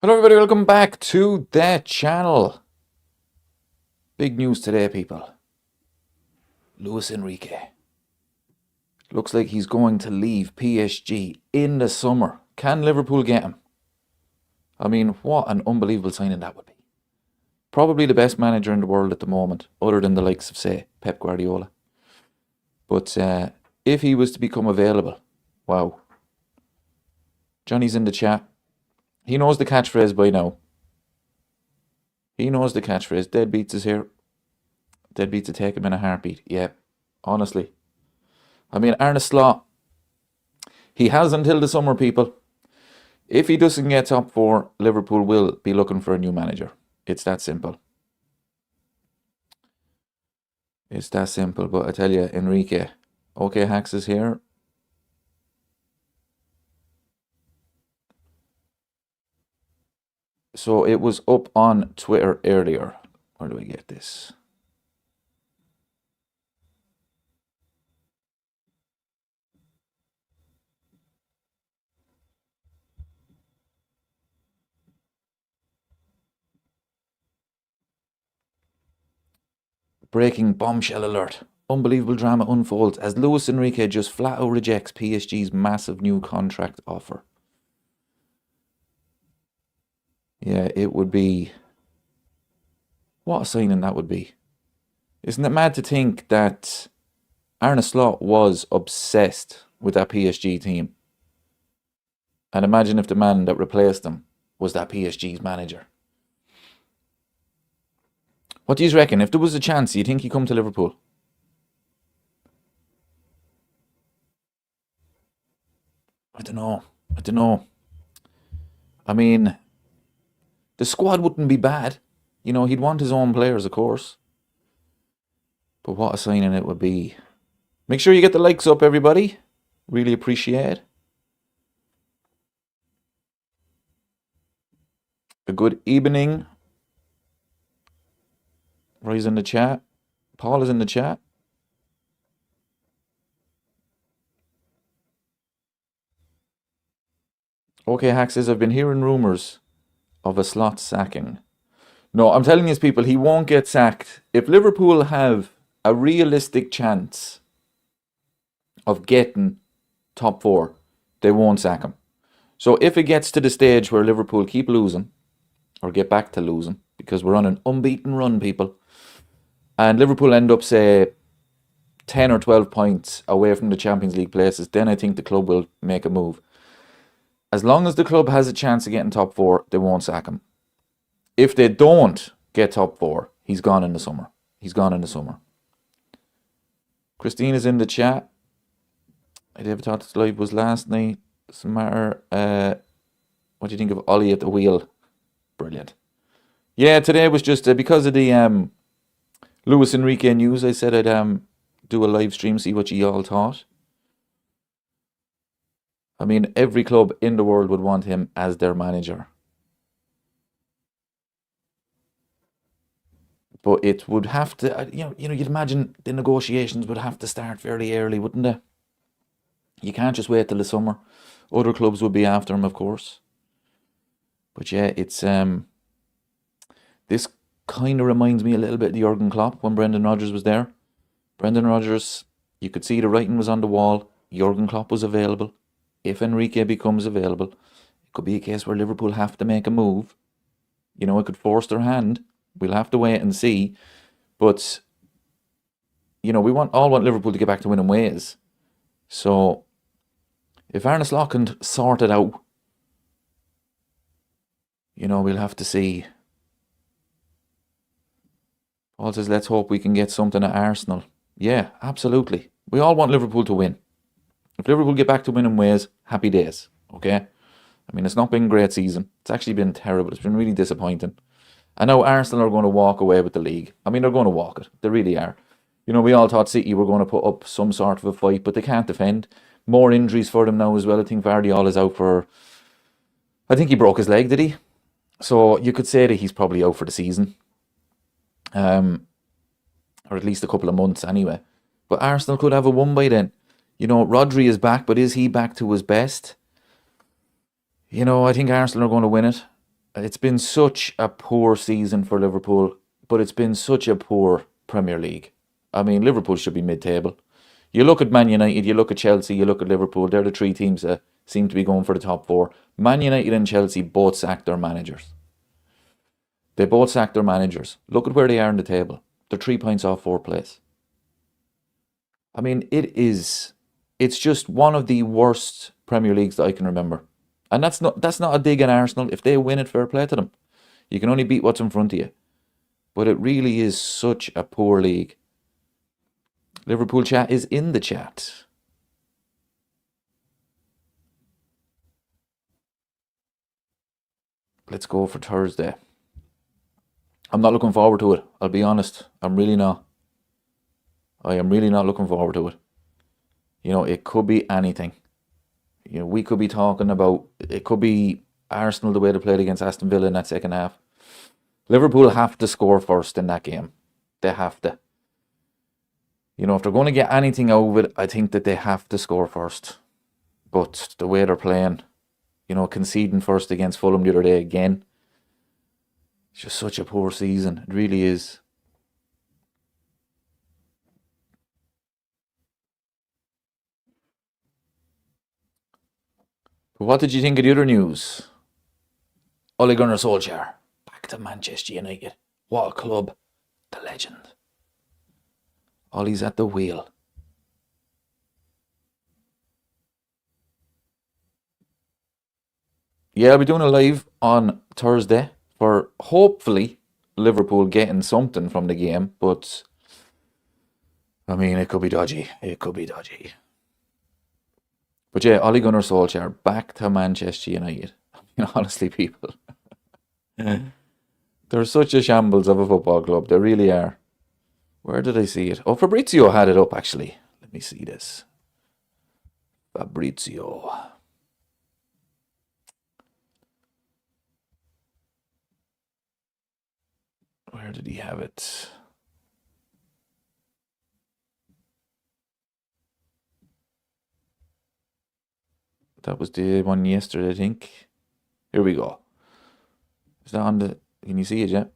Hello everybody, welcome back to the channel. Big news today, people. Luis Enrique. Looks like he's going to leave PSG in the summer. Can Liverpool get him? I mean, what an unbelievable signing that would be. Probably the best manager in the world at the moment, other than the likes of, say, Pep Guardiola. But if he was to become available, wow. Johnny's in the chat. He knows the catchphrase by now. He knows the catchphrase. Deadbeats is here. Deadbeats to take him in a heartbeat. Yeah, honestly. I mean, Arne Slot, he has until the summer, people. If he doesn't get top four, Liverpool will be looking for a new manager. It's that simple. It's that simple. But I tell you, Enrique, OK Hacks is here. So it was up on Twitter earlier. Where do I get this? Breaking bombshell alert. Unbelievable drama unfolds as Luis Enrique just flat out rejects PSG's massive new contract offer. Yeah, it would be... What a signing that would be. Isn't it mad to think that Arne Slot was obsessed with that PSG team? And imagine if the man that replaced him was that PSG's manager. What do you reckon? If there was a chance, do you think he'd come to Liverpool? I don't know. I mean, the squad wouldn't be bad. You know, he'd want his own players, of course. But what a signing it would be. Make sure you get the likes up, everybody. Really appreciate it. A good evening. Roy's in the chat. Paul is in the chat. OK Hack says, I've been hearing rumours of a Slot sacking. No, I'm telling you people, he won't get sacked. If Liverpool have a realistic chance of getting top four, they won't sack him. So if it gets to the stage where Liverpool keep losing, or get back to losing, because we're on an unbeaten run, people, and Liverpool end up, say, 10 or 12 points away from the Champions League places, then I think the club will make a move. As long as the club has a chance of getting top four, they won't sack him. If they don't get top four, he's gone in the summer. He's gone in the summer. Christine is in the chat. I never thought this live was last night. Doesn't matter. What do you think of Ollie at the wheel? Brilliant. Yeah, today was just because of the Luis Enrique news. I said I'd do a live stream, see what you all thought. I mean, every club in the world would want him as their manager. But it would have to, you'd imagine the negotiations would have to start fairly early, wouldn't they? You can't just wait till the summer. Other clubs would be after him, of course. But yeah, it's this kind of reminds me a little bit of Jurgen Klopp when Brendan Rodgers was there. Brendan Rodgers, you could see the writing was on the wall. Jurgen Klopp was available. If Enrique becomes available, it could be a case where Liverpool have to make a move. You know, it could force their hand. We'll have to wait and see. But, we all want Liverpool to get back to winning ways. So, if Arne Slot can sort it out, we'll have to see. Paul says, let's hope we can get something at Arsenal. Yeah, absolutely. We all want Liverpool to win. If Liverpool get back to winning ways, happy days, okay? I mean, it's not been a great season. It's actually been terrible. It's been really disappointing. I know Arsenal are going to walk away with the league. I mean, they're going to walk it. They really are. We all thought City were going to put up some sort of a fight, but they can't defend. More injuries for them now as well. I think Vardiol is out for... I think he broke his leg, did he? So you could say that he's probably out for the season. Or at least a couple of months anyway. But Arsenal could have a won by then. Rodri is back, but is he back to his best? I think Arsenal are going to win it. It's been such a poor season for Liverpool, but it's been such a poor Premier League. I mean, Liverpool should be mid-table. You look at Man United, you look at Chelsea, you look at Liverpool. They're the three teams that seem to be going for the top four. Man United and Chelsea both sacked their managers. They both sacked their managers. Look at where they are in the table. They're 3 points off fourth place. I mean, it's just one of the worst Premier Leagues that I can remember. And that's not a dig on Arsenal. If they win it, fair play to them. You can only beat what's in front of you. But it really is such a poor league. Liverpool chat is in the chat. Let's go for Thursday. I'm not looking forward to it. I'll be honest. I'm really not. I am really not looking forward to it. It could be anything. We could be talking about, it could be Arsenal the way they played against Aston Villa in that second half. Liverpool have to score first in that game. They have to. If they're going to get anything out of it, I think that they have to score first. But the way they're playing, conceding first against Fulham the other day again, it's just such a poor season. It really is. But what did you think of the other news? Ole Gunnar Solskjaer, back to Manchester United. What a club. The legend. Ollie's at the wheel. Yeah, I'll be doing a live on Thursday for hopefully Liverpool getting something from the game, but I mean, it could be dodgy. It could be dodgy. But yeah, Ole Gunnar Solskjaer back to Manchester United. I mean, honestly, people, they're such a shambles of a football club. They really are. Where did I see it? Oh, Fabrizio had it up, actually. Let me see this. Fabrizio. Where did he have it? That was the one yesterday, I think. Here we go. Is that on the... Can you see it yet?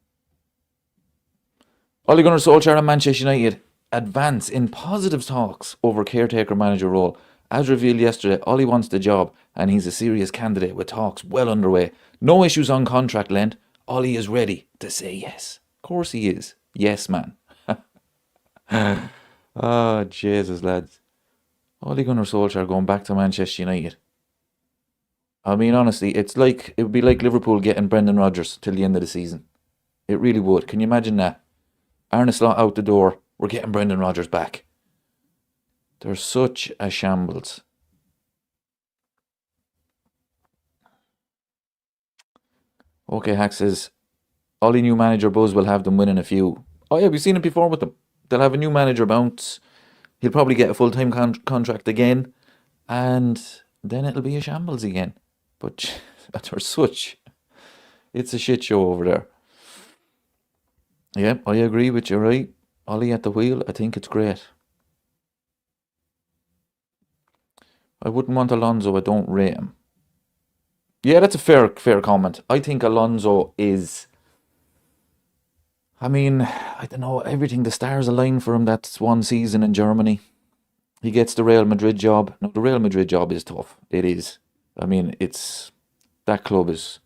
Ole Gunnar Solskjaer and Manchester United advance in positive talks over caretaker manager role. As revealed yesterday, Ole wants the job and he's a serious candidate with talks well underway. No issues on contract length. Ole is ready to say yes. Of course he is. Yes, man. Oh, Jesus, lads. Ole Gunnar Solskjaer going back to Manchester United. I mean, honestly, it would be like Liverpool getting Brendan Rodgers till the end of the season. It really would. Can you imagine that? Arne Slot out the door. We're getting Brendan Rodgers back. They're such a shambles. Okay, Hack says, Ollie new manager buzz will have them winning a few. Oh yeah, we've seen it before with them. They'll have a new manager bounce. He'll probably get a full-time contract again. And then it'll be a shambles again. But they're such... It's a shit show over there. Yeah, I agree with you, right? Ollie at the wheel, I think it's great. I wouldn't want Alonso, I don't rate him. Yeah, that's a fair comment. I think Alonso is... I mean, I don't know, everything, the stars align for him. That's one season in Germany. He gets the Real Madrid job. No, the Real Madrid job is tough. It is. I mean, that club is...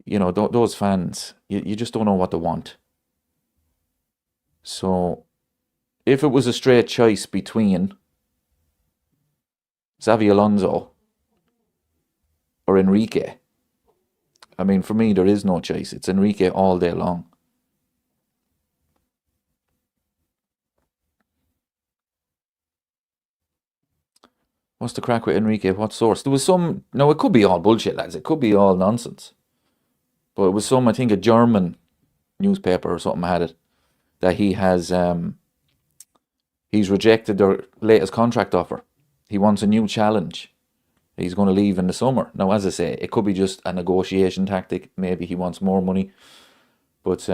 those fans, you just don't know what they want. So, if it was a straight choice between Xavi Alonso or Enrique, I mean, for me, there is no choice. It's Enrique all day long. What's the crack with Enrique? What source? There was some... No, it could be all bullshit, lads. It could be all nonsense. But it was I think a German newspaper or something had it, that he's rejected their latest contract offer. He wants a new challenge. He's going to leave in the summer. Now, as I say, it could be just a negotiation tactic. Maybe he wants more money. But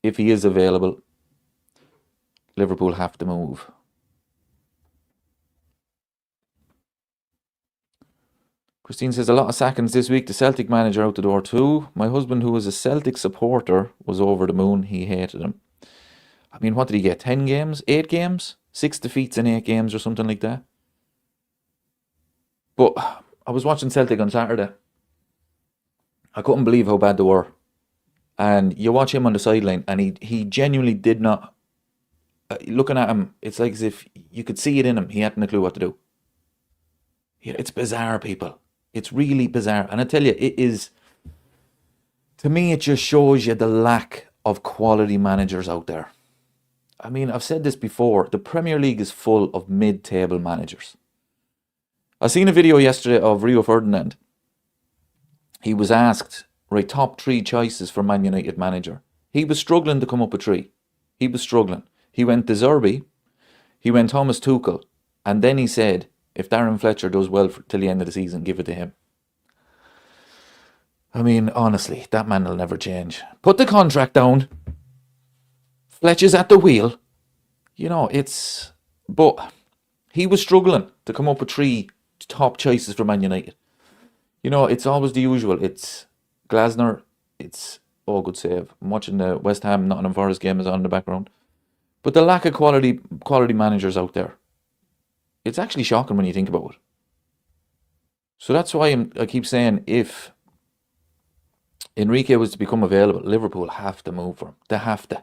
if he is available, Liverpool have to move. Christine says, a lot of sackings this week. The Celtic manager out the door too. My husband, who was a Celtic supporter, was over the moon. He hated him. I mean, what did he get? 10 games? 8 games? 6 defeats in 8 games or something like that. But I was watching Celtic on Saturday. I couldn't believe how bad they were. And you watch him on the sideline and he genuinely did not... looking at him, it's like as if you could see it in him. He hadn't a clue what to do. Yeah, it's bizarre, people. It's really bizarre. And I tell you, it is... To me, it just shows you the lack of quality managers out there. I mean, I've said this before. The Premier League is full of mid-table managers. I seen a video yesterday of Rio Ferdinand. He was asked, right, top 3 choices for Man United manager. He was struggling to come up with 3. He was struggling. He went De Zerbi, he went Thomas Tuchel, and then he said, if Darren Fletcher does well till the end of the season, give it to him. I mean, honestly, that man will never change. Put the contract down. Fletcher's at the wheel. You know, it's... But he was struggling to come up with 3 top choices for Man United. You know, it's always the usual. It's Glasner. It's... Oh, good save. I'm watching the West Ham Nottingham Forest game is on in the background. But the lack of quality managers out there. It's actually shocking when you think about it. So that's why I keep saying, if Enrique was to become available, Liverpool have to move for him. They have to.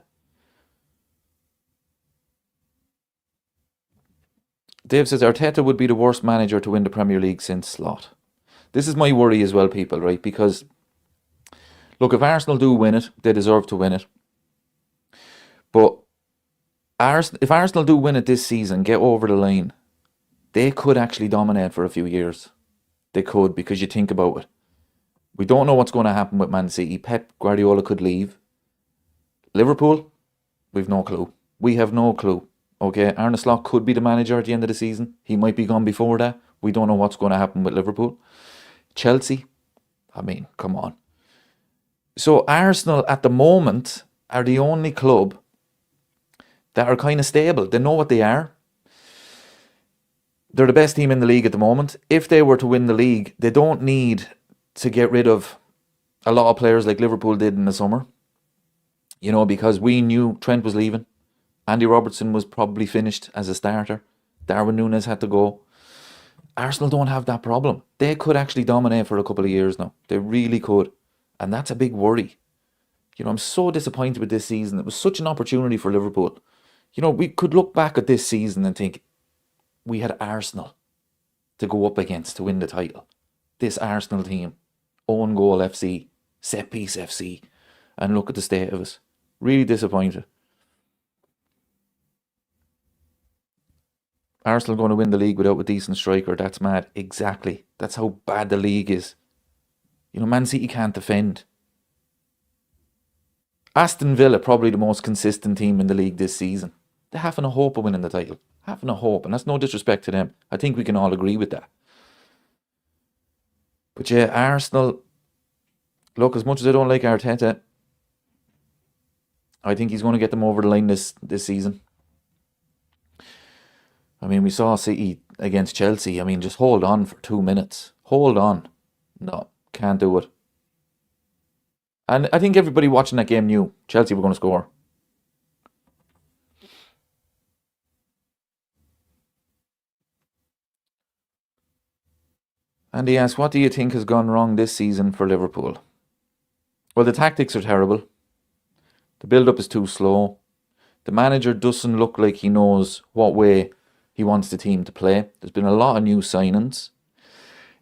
Dave says, Arteta would be the worst manager to win the Premier League since Slot. This is my worry as well, people, right? Because, look, if Arsenal do win it, they deserve to win it. But if Arsenal do win it this season, get over the line, they could actually dominate for a few years. They could, because you think about it. We don't know what's going to happen with Man City. Pep Guardiola could leave. Liverpool, we've no clue. We have no clue. Okay, Arne Slot could be the manager at the end of the season. He might be gone before that. We don't know what's going to happen with Liverpool. Chelsea, I mean, come on. So Arsenal at the moment are the only club that are kind of stable. They know what they are. They're the best team in the league at the moment. If they were to win the league, they don't need to get rid of a lot of players like Liverpool did in the summer. You know, because we knew Trent was leaving. Andy Robertson was probably finished as a starter. Darwin Nunez had to go. Arsenal don't have that problem. They could actually dominate for a couple of years now. They really could. And that's a big worry. You know, I'm so disappointed with this season. It was such an opportunity for Liverpool. You know, we could look back at this season and think, we had Arsenal to go up against to win the title. This Arsenal team, own goal FC, set piece FC, and look at the state of us. Really disappointed. Arsenal going to win the league without a decent striker, that's mad. Exactly. That's how bad the league is. You know, Man City can't defend. Aston Villa, probably the most consistent team in the league this season. They're having a hope of winning the title. Having a hope, and that's no disrespect to them. I think we can all agree with that. But yeah, Arsenal, look, as much as I don't like Arteta, I think he's going to get them over the line this season. I mean, we saw City against Chelsea. I mean, just hold on for 2 minutes. Hold on. No, can't do it. And I think everybody watching that game knew Chelsea were going to score. And he asked, what do you think has gone wrong this season for Liverpool? Well, the tactics are terrible. The build-up is too slow. The manager doesn't look like he knows what way he wants the team to play. There's been a lot of new signings.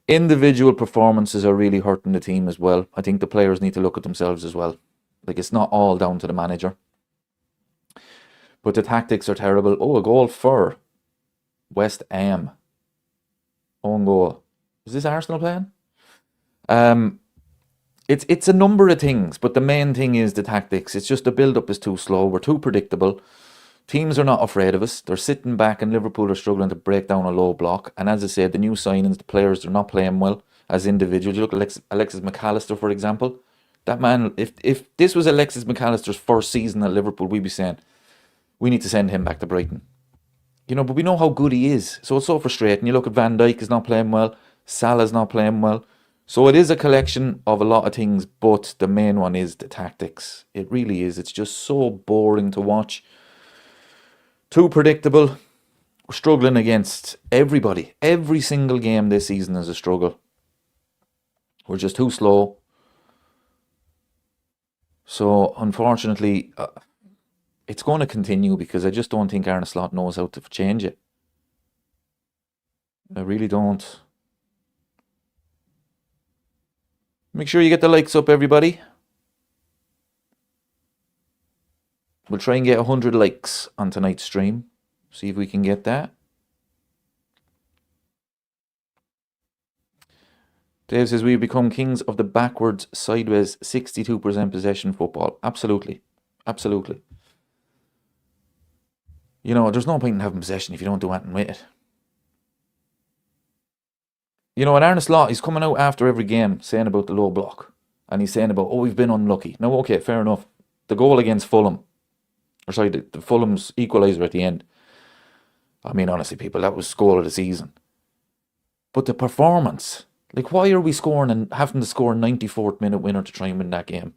Individual performances are really hurting the team as well. I think the players need to look at themselves as well. Like, it's not all down to the manager. But the tactics are terrible. Oh, a goal for West Ham. Own goal. Is this Arsenal playing? It's a number of things, but the main thing is the tactics. It's just the build-up is too slow. We're too predictable. Teams are not afraid of us. They're sitting back, and Liverpool are struggling to break down a low block. And as I said, the new signings, the players, they're not playing well as individuals. You look at Alexis McAllister, for example. That man, if this was Alexis McAllister's first season at Liverpool, we'd be saying, we need to send him back to Brighton. You know, but we know how good he is. So it's so frustrating. You look at Van Dijk is not playing well. Salah's not playing well. So it is a collection of a lot of things, but the main one is the tactics. It really is. It's just so boring to watch. Too predictable. We're struggling against everybody. Every single game this season is a struggle. We're just too slow. So, unfortunately, it's going to continue because I just don't think Arne Slot knows how to change it. I really don't. Make sure you get the likes up, everybody. We'll try and get 100 likes on tonight's stream. See if we can get that. Dave says we've become kings of the backwards, sideways, 62% possession football. Absolutely. Absolutely. You know, there's no point in having possession if you don't do anything with it. You know, and Arne Slot, he's coming out after every game saying about the low block. And he's saying about, oh, we've been unlucky. Now, okay, fair enough. The goal against Fulham, or sorry, the Fulham's equaliser at the end. I mean, honestly, people, that was goal of the season. But the performance, like, why are we scoring and having to score a 94th minute winner to try and win that game?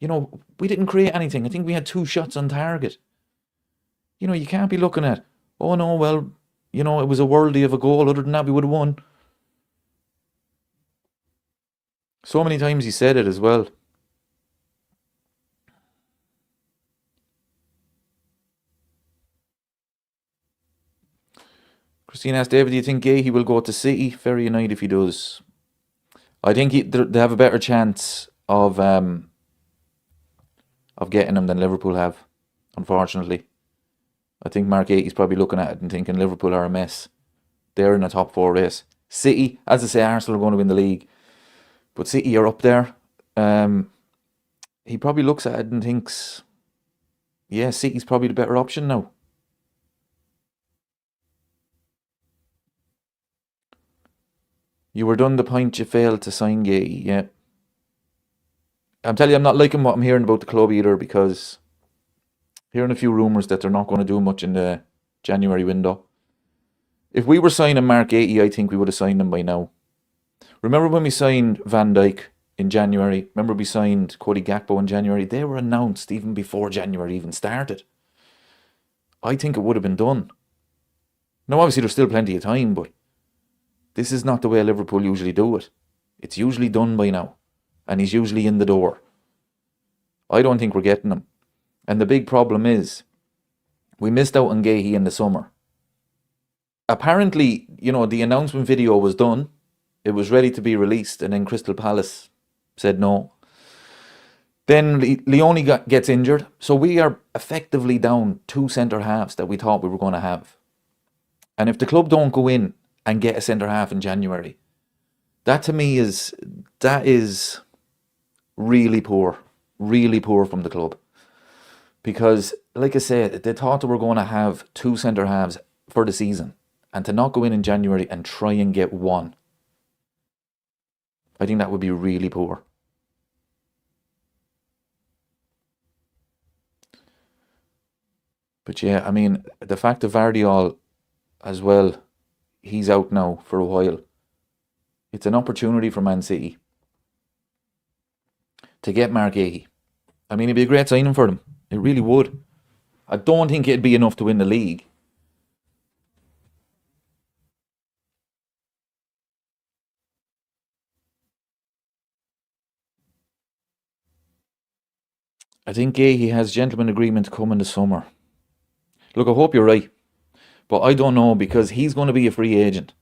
You know, we didn't create anything. I think we had 2 shots on target. You know, you can't be looking at, oh no, well, you know, it was a worldie of a goal. Other than that, we would have won. So many times he said it as well. Christine asked, David, do you think Gahey will go to City? Very annoyed if he does. I think they have a better chance of getting him than Liverpool have, unfortunately. I think Mark Gahey's probably looking at it and thinking Liverpool are a mess. They're in a top 4 race. City, as I say, Arsenal are going to win the league. But City are up there. He probably looks at it and thinks, yeah, City's probably the better option now. You were done the point you failed to sign Gahey, yeah. I'm telling you, I'm not liking what I'm hearing about the club either, because hearing a few rumours that they're not going to do much in the January window. If we were signing Mark Gahey, I think we would have signed him by now. Remember when we signed Van Dijk in January? Remember we signed Cody Gakpo in January? They were announced even before January even started. I think it would have been done. Now, obviously, there's still plenty of time, but this is not the way Liverpool usually do it. It's usually done by now, and he's usually in the door. I don't think we're getting him. And the big problem is, we missed out on Gahey in the summer. Apparently, you know, the announcement video was done. It was ready to be released, and then Crystal Palace said no. Then Leone gets injured, so we are effectively down 2 centre-halves that we thought we were going to have. And if the club don't go in and get a centre-half in January, that to me is really poor from the club. Because, like I said, they thought they were going to have 2 centre-halves for the season, and to not go in January and try and get one, I think that would be really poor. But yeah, I mean, the fact of Vardiol as well, he's out now for a while. It's an opportunity for Man City to get Mark Gahey. I mean, it'd be a great signing for them. It really would. I don't think it'd be enough to win the league. I think Gahey has gentleman agreement to come in the summer. Look, I hope you're right. But I don't know, because he's going to be a free agent.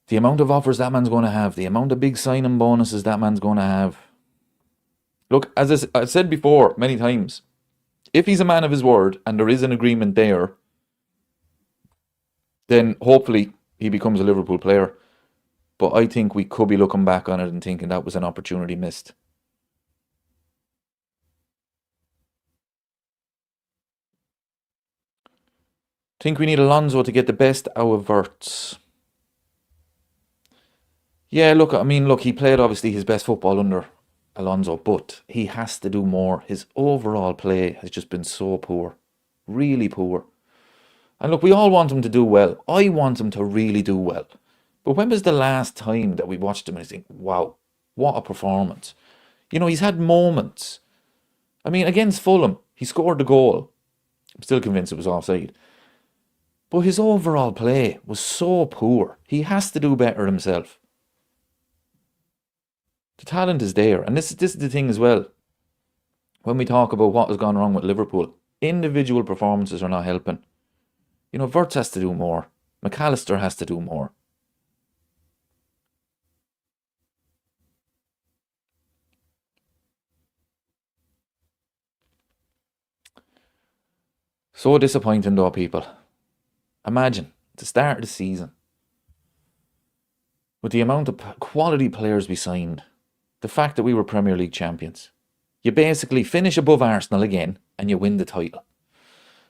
The amount of offers that man's going to have, the amount of big signing bonuses that man's going to have. Look, as I said before many times, if he's a man of his word and there is an agreement there, then hopefully he becomes a Liverpool player. But I think we could be looking back on it and thinking that was an opportunity missed. Think we need Alonso to get the best out of Wirtz. Yeah, look, he played obviously his best football under Alonso, but he has to do more. His overall play has just been so poor. Really poor. And look, we all want him to do well. I want him to really do well. But when was the last time that we watched him and think, wow, what a performance? You know, he's had moments. I mean, against Fulham, he scored the goal. I'm still convinced it was offside. But his overall play was so poor. He has to do better himself. The talent is there. And this is the thing as well. When we talk about what has gone wrong with Liverpool, individual performances are not helping. You know, Wirtz has to do more. McAllister has to do more. So disappointing though, people. Imagine, the start of the season, with the amount of quality players we signed, the fact that we were Premier League champions, you basically finish above Arsenal again and you win the title.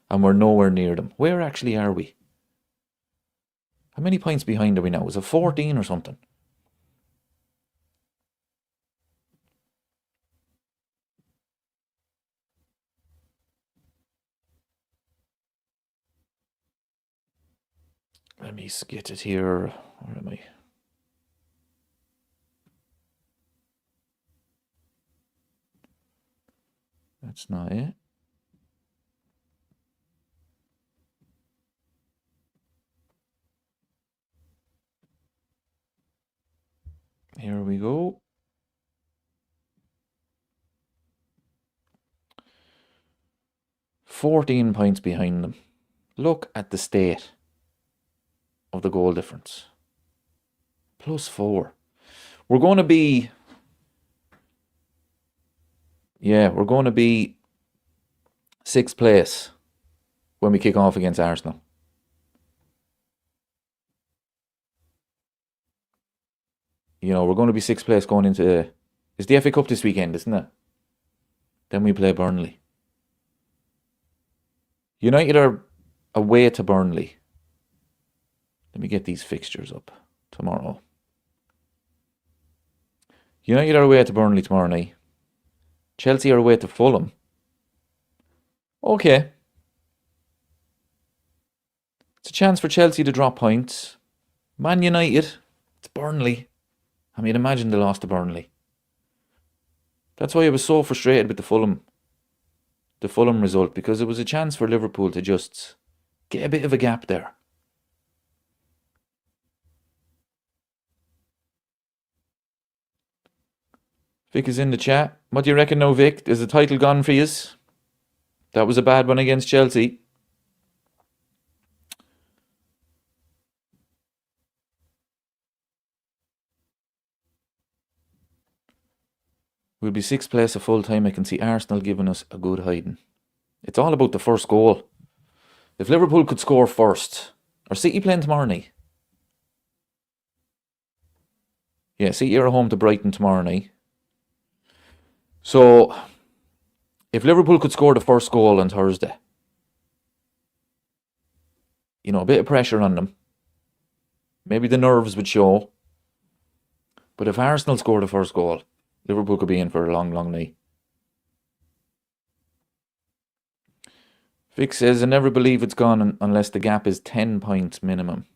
And we're nowhere near them. Where actually are we? How many points behind are we now? Was it 14 or something? Let me get it here. Where am I? That's not it. Here we go. "14 points behind them. Look at the state of the goal difference. +4. We're going to be... Yeah, we're going to be 6th place when we kick off against Arsenal. You know, we're going to be 6th place going into... It's the FA Cup this weekend, isn't it? Then we play Burnley. United are away to Burnley. Let me get these fixtures up tomorrow. United are away to Burnley tomorrow night. Chelsea are away to Fulham. Okay. It's a chance for Chelsea to drop points. Man United, it's Burnley. I mean, imagine they lost to Burnley. That's why I was so frustrated with the Fulham result, because it was a chance for Liverpool to just get a bit of a gap there. Vic is in the chat. What do you reckon now, Vic? Is the title gone for you? That was a bad one against Chelsea. We'll be 6th place at full time. I can see Arsenal giving us a good hiding. It's all about the first goal. If Liverpool could score first, or City playing tomorrow night? Yeah, City are home to Brighton tomorrow night. So, if Liverpool could score the first goal on Thursday, you know, a bit of pressure on them. Maybe the nerves would show. But if Arsenal score the first goal, Liverpool could be in for a long, long night. Vic says, I never believe it's gone unless the gap is 10 points minimum.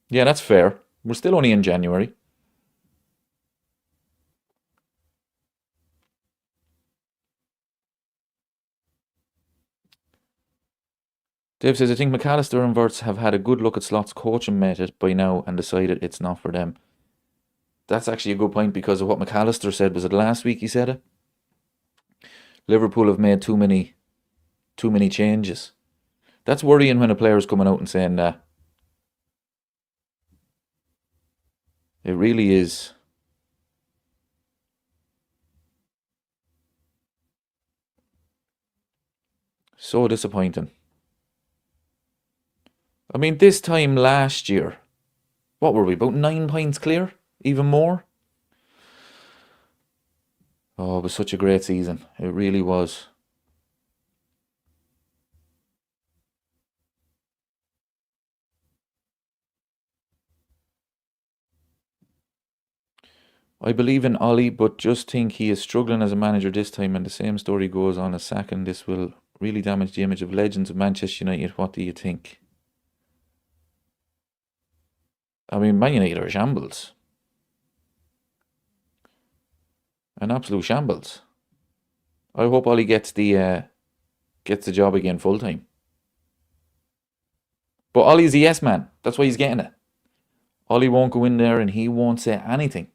Yeah, that's fair. We're still only in January. Dave says, I think McAllister and Wirtz have had a good look at Slott's coaching method by now and decided it's not for them. That's actually a good point, because of what McAllister said. Was it last week he said it? Liverpool have made too many changes. That's worrying when a player's coming out and saying that. It really is. So disappointing. I mean, this time last year, what were we, about 9 points clear? Even more? Oh, it was such a great season. It really was. I believe in Ollie, but just think he is struggling as a manager this time, and the same story goes on as Saka, and this will really damage the image of legends of Manchester United. What do you think? I mean, Man United are shambles. An absolute shambles. I hope Ollie gets the job again full time. But Ollie's a yes man. That's why he's getting it. Ollie won't go in there and he won't say anything.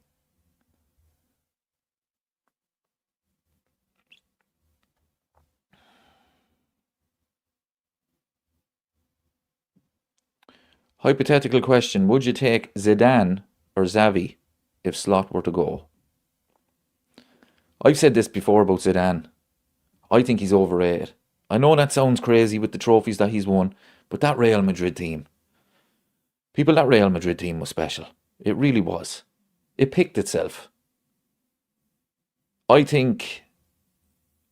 Hypothetical question. Would you take Zidane or Xavi if Slot were to go? I've said this before about Zidane. I think he's overrated. I know that sounds crazy with the trophies that he's won, but that Real Madrid team, people, that Real Madrid team was special. It really was. It picked itself. I think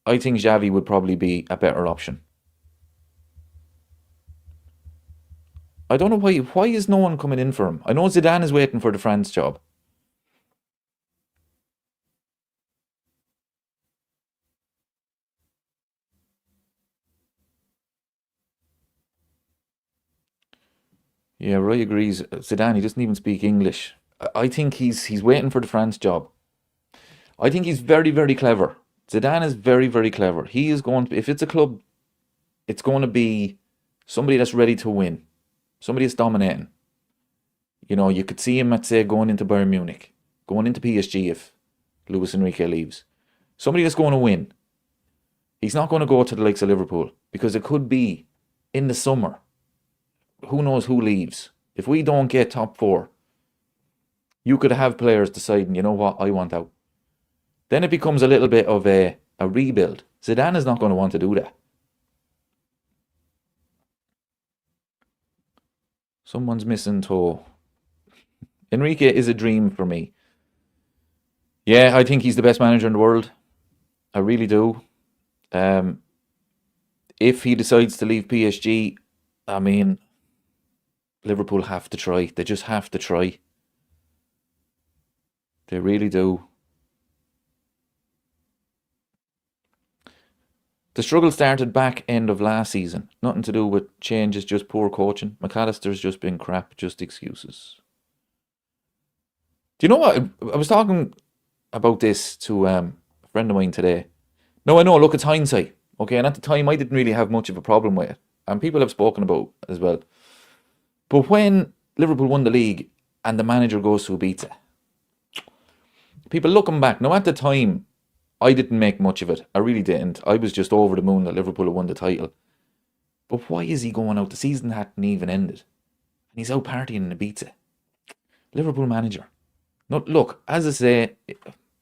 Xavi would probably be a better option. I don't know why is no one coming in for him? I know Zidane is waiting for the France job. Yeah, Roy agrees. Zidane, he doesn't even speak English. I think he's waiting for the France job. I think he's very, very clever. Zidane is very, very clever. He is going to, if it's a club, it's going to be somebody that's ready to win, somebody that's dominating. You know, you could see him at, say, going into Bayern Munich, going into PSG if Luis Enrique leaves. Somebody that's going to win. He's not going to go to the likes of Liverpool because it could be in the summer. Who knows who leaves? If we don't get top four, you could have players deciding, you know what, I want out. Then it becomes a little bit of a rebuild. Zidane is not going to want to do that. Someone's missing toe. Enrique is a dream for me. Yeah, I think he's the best manager in the world. I really do. If he decides to leave PSG, I mean, Liverpool have to try. They just have to try. They really do. The struggle started back end of last season. Nothing to do with changes, just poor coaching. McAllister's just been crap, just excuses. Do you know what? I was talking about this to a friend of mine today. No, I know, look, it's hindsight. Okay, and at the time I didn't really have much of a problem with it. And people have spoken about it as well. But when Liverpool won the league and the manager goes to Ibiza, people looking back, now at the time, I didn't make much of it. I really didn't. I was just over the moon that Liverpool had won the title. But why is he going out? The season hadn't even ended. And he's out partying in Ibiza. Liverpool manager. No, look, as I say,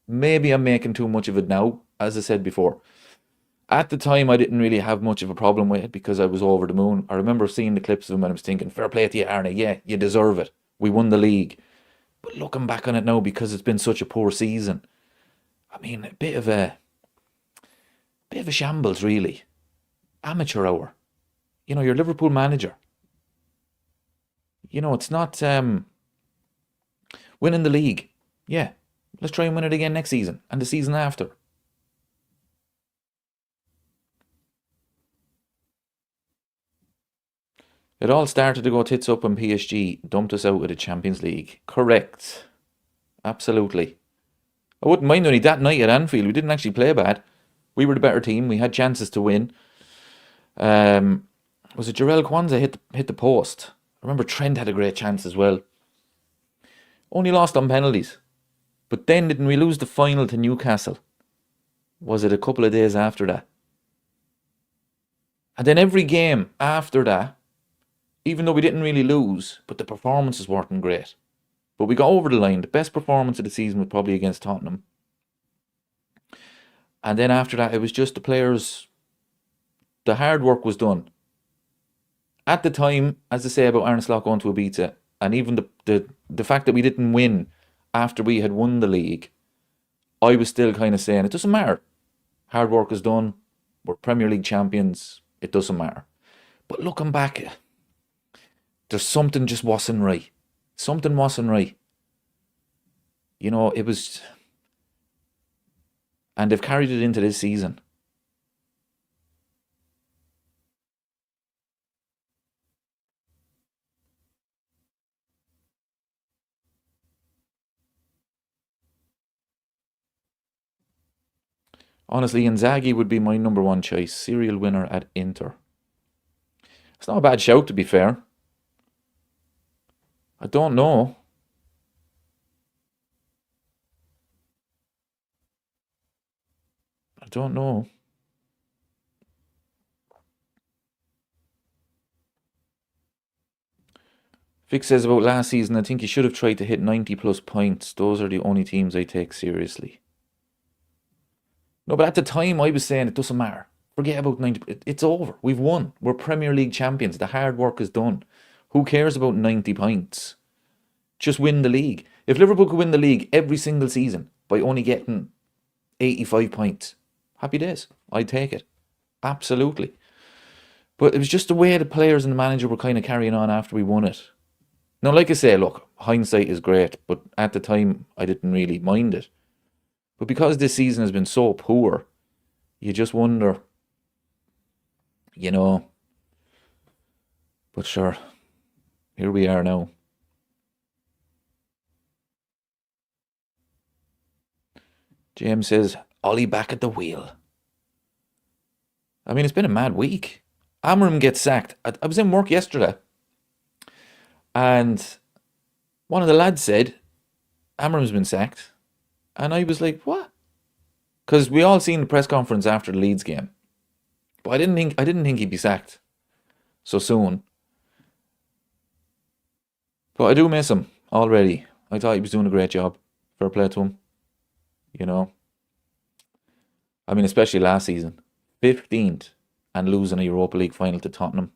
maybe I'm making too much of it now, as I said before. At the time, I didn't really have much of a problem with it because I was over the moon. I remember seeing the clips of him and I was thinking, fair play to you, Arne. Yeah, you deserve it. We won the league. But looking back on it now, because it's been such a poor season, I mean, a bit of a shambles, really. Amateur hour. You know, you're Liverpool manager. You know, it's not winning the league. Yeah, let's try and win it again next season and the season after. It all started to go tits up when PSG dumped us out of the Champions League. Correct. Absolutely. I wouldn't mind only that night at Anfield. We didn't actually play bad. We were the better team. We had chances to win. Was it Jarell Kwanzaa hit the post? I remember Trent had a great chance as well. Only lost on penalties. But then didn't we lose the final to Newcastle? Was it a couple of days after that? And then every game after that, even though we didn't really lose, but the performances weren't great. But we got over the line. The best performance of the season was probably against Tottenham. And then after that, it was just the players. The hard work was done. At the time, as I say about Arne Slot going to Ibiza, and even the fact that we didn't win after we had won the league, I was still kind of saying, it doesn't matter. Hard work is done. We're Premier League champions. It doesn't matter. But looking back, there's something just wasn't right. Something wasn't right. You know, it was... And they've carried it into this season. Honestly, Inzaghi would be my number one choice. Serial winner at Inter. It's not a bad shout, to be fair. I don't know. I don't know. Vic says about last season, I think he should have tried to hit 90 plus points. Those are the only teams I take seriously. No, but at the time I was saying it doesn't matter. Forget about 90. It's over. We've won. We're Premier League champions. The hard work is done. Who cares about 90 points? Just win the league. If Liverpool could win the league every single season by only getting 85 points, happy days. I'd take it. Absolutely. But it was just the way the players and the manager were kind of carrying on after we won it. Now, like I say, look, hindsight is great, but at the time, I didn't really mind it. But because this season has been so poor, you just wonder, you know. But sure, here we are now. James says, Ollie back at the wheel. I mean, it's been a mad week. Amram gets sacked. I was in work yesterday, and one of the lads said, Amram's been sacked. And I was like, what? Because we all seen the press conference after the Leeds game. But I didn't think he'd be sacked so soon. But I do miss him already. I thought he was doing a great job. Fair play to him. You know. I mean, especially last season. 15th and losing a Europa League final to Tottenham.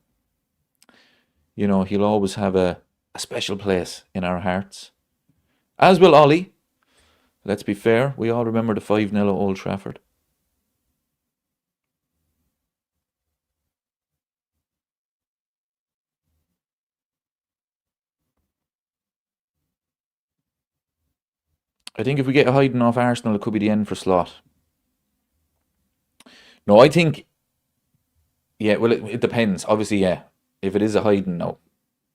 You know, he'll always have a special place in our hearts. As will Ollie. Let's be fair, we all remember the 5-0 at Old Trafford. I think if we get a hiding off Arsenal, it could be the end for Slot. No, I think... Yeah, well, it depends. Obviously, yeah. If it is a hiding, no.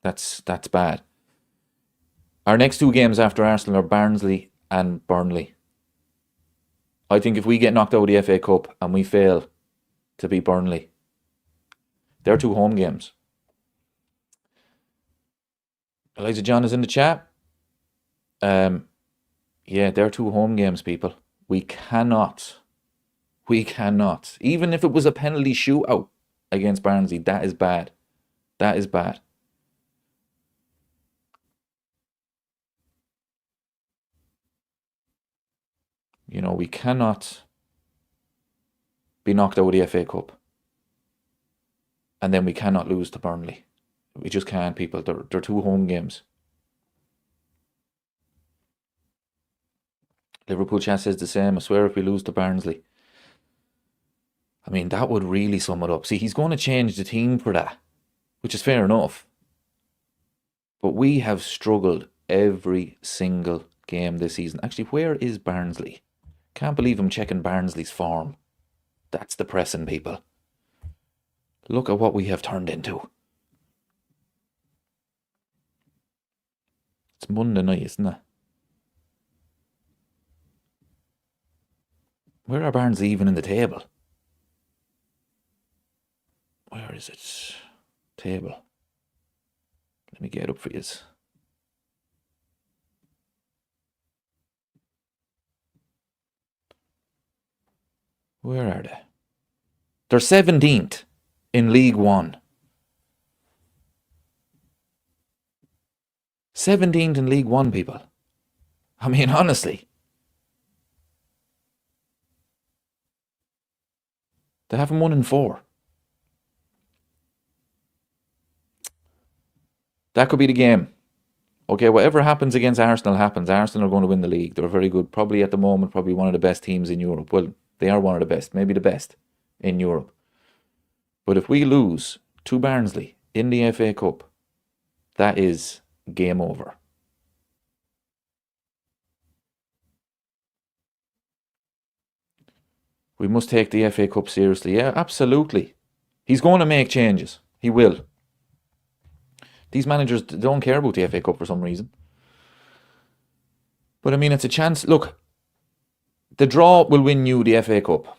That's bad. Our next two games after Arsenal are Barnsley and Burnley. I think if we get knocked out of the FA Cup and we fail to beat Burnley, they're two home games. Eliza John is in the chat. Yeah, they're two home games, people. We cannot. Even if it was a penalty shootout against Barnsley, that is bad. That is bad. You know, we cannot be knocked out of the FA Cup. And then we cannot lose to Burnley. We just can't, people. They're two home games. Liverpool chat says the same. I swear if we lose to Barnsley. I mean, that would really sum it up. See, he's going to change the team for that, which is fair enough. But we have struggled every single game this season. Actually, where is Barnsley? Can't believe I'm checking Barnsley's form. That's depressing, people. Look at what we have turned into. It's Monday night, isn't it? Where are Barnsley even in the table? Where is it? Table. Let me get it up for you. Where are they? They're 17th in League One. 17th in League One, people. I mean, honestly. They haven't won in 4. That could be the game. Okay, whatever happens against Arsenal happens. Arsenal are going to win the league. They're very good. Probably at the moment, probably one of the best teams in Europe. Well, they are one of the best. Maybe the best in Europe. But if we lose to Barnsley in the FA Cup, that is game over. We must take the FA Cup seriously. Yeah, absolutely. He's going to make changes. He will. These managers don't care about the FA Cup for some reason. But I mean, it's a chance. Look, the draw will win you the FA Cup.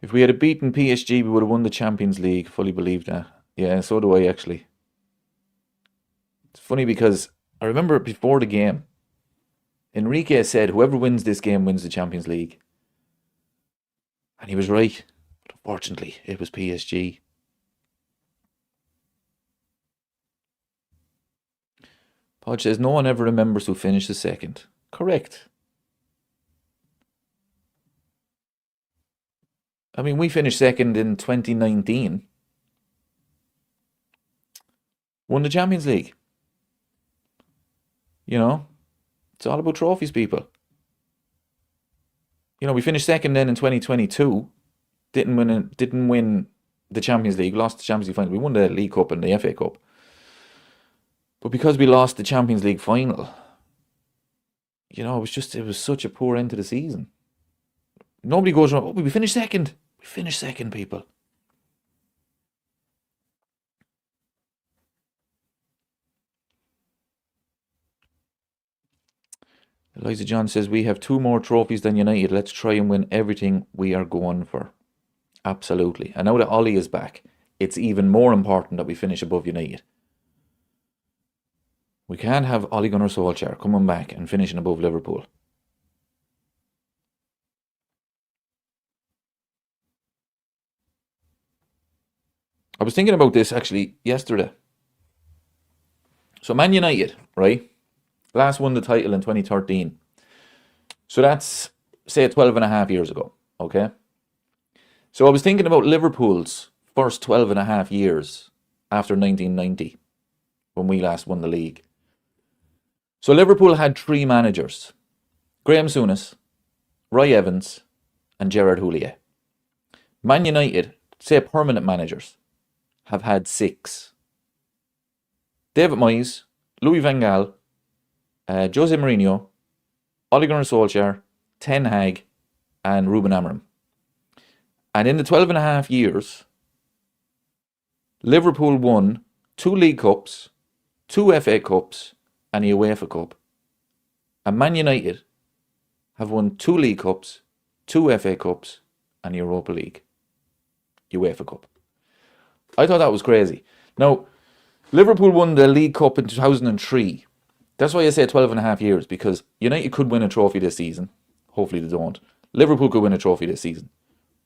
If we had beaten PSG, we would have won the Champions League. Fully believe that. Yeah, so do I actually. It's funny because I remember before the game, Enrique said whoever wins this game wins the Champions League. And he was right. But unfortunately, it was PSG. Podge says no one ever remembers who finished the second. Correct. I mean, we finished second in 2019. Won the Champions League. You know, it's all about trophies, people. You know, we finished second then in 2022. Didn't win the Champions League. Lost the Champions League final. We won the League Cup and the FA Cup. But because we lost the Champions League final, you know, it was such a poor end to the season. Nobody goes around, oh, we finished second. We finished second, people. Eliza John says, we have 2 more trophies than United. Let's try and win everything we are going for. Absolutely. And now that Ollie is back, it's even more important that we finish above United. We can't have Ole Gunnar Solskjaer coming back and finishing above Liverpool. I was thinking about this actually yesterday. So Man United, right? Last won the title in 2013. So that's, say, 12 and a half years ago, okay? So I was thinking about Liverpool's first 12 and a half years after 1990, when we last won the league. So Liverpool had 3 managers. Graham Souness, Roy Evans, and Gerrard Houllier. Man United, say permanent managers, have had 6. David Moyes, Louis van Gaal, Jose Mourinho, Ole Gunnar Solskjaer, Ten Hag, and Ruben Amorim. And in the 12 and a half years, Liverpool won 2 League Cups, 2 FA Cups, and a UEFA Cup. And Man United have won 2 League Cups, 2 FA Cups, and a Europa League. UEFA Cup. I thought that was crazy. Now, Liverpool won the League Cup in 2003. That's why I say 12 and a half years, because United could win a trophy this season. Hopefully they don't. Liverpool could win a trophy this season.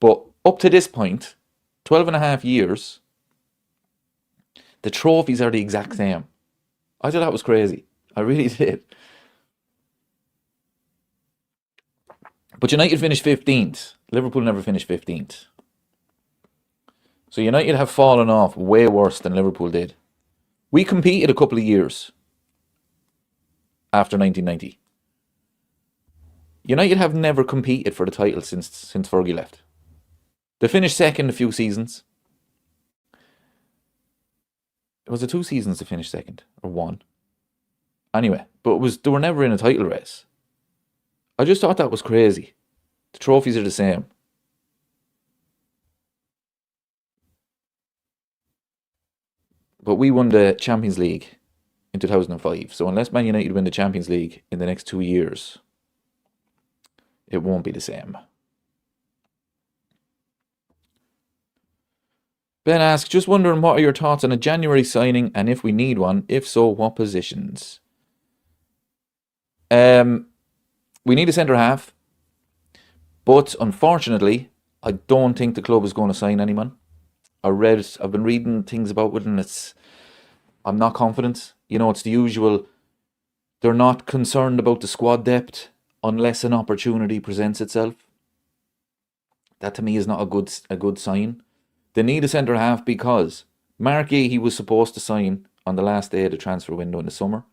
But up to this point, 12 and a half years, the trophies are the exact same. I thought that was crazy. I really did. But United finished 15th. Liverpool never finished 15th. So United have fallen off way worse than Liverpool did. We competed a couple of years after 1990. United have never competed for the title since Fergie left. They finished second a few seasons. Was it 2 seasons they finished second? Or 1? Anyway, but they were never in a title race. I just thought that was crazy. The trophies are the same. But we won the Champions League in 2005. So unless Man United win the Champions League in the next 2 years, it won't be the same. Ben asks, just wondering what are your thoughts on a January signing and if we need one? If so, what positions? We need a centre-half. But unfortunately, I don't think the club is going to sign anyone. I've been reading things about it and I'm not confident. You know, it's the usual. They're not concerned about the squad depth unless an opportunity presents itself. That to me is not a good sign. They need a centre-half because Marquis, he was supposed to sign on the last day of the transfer window in the summer.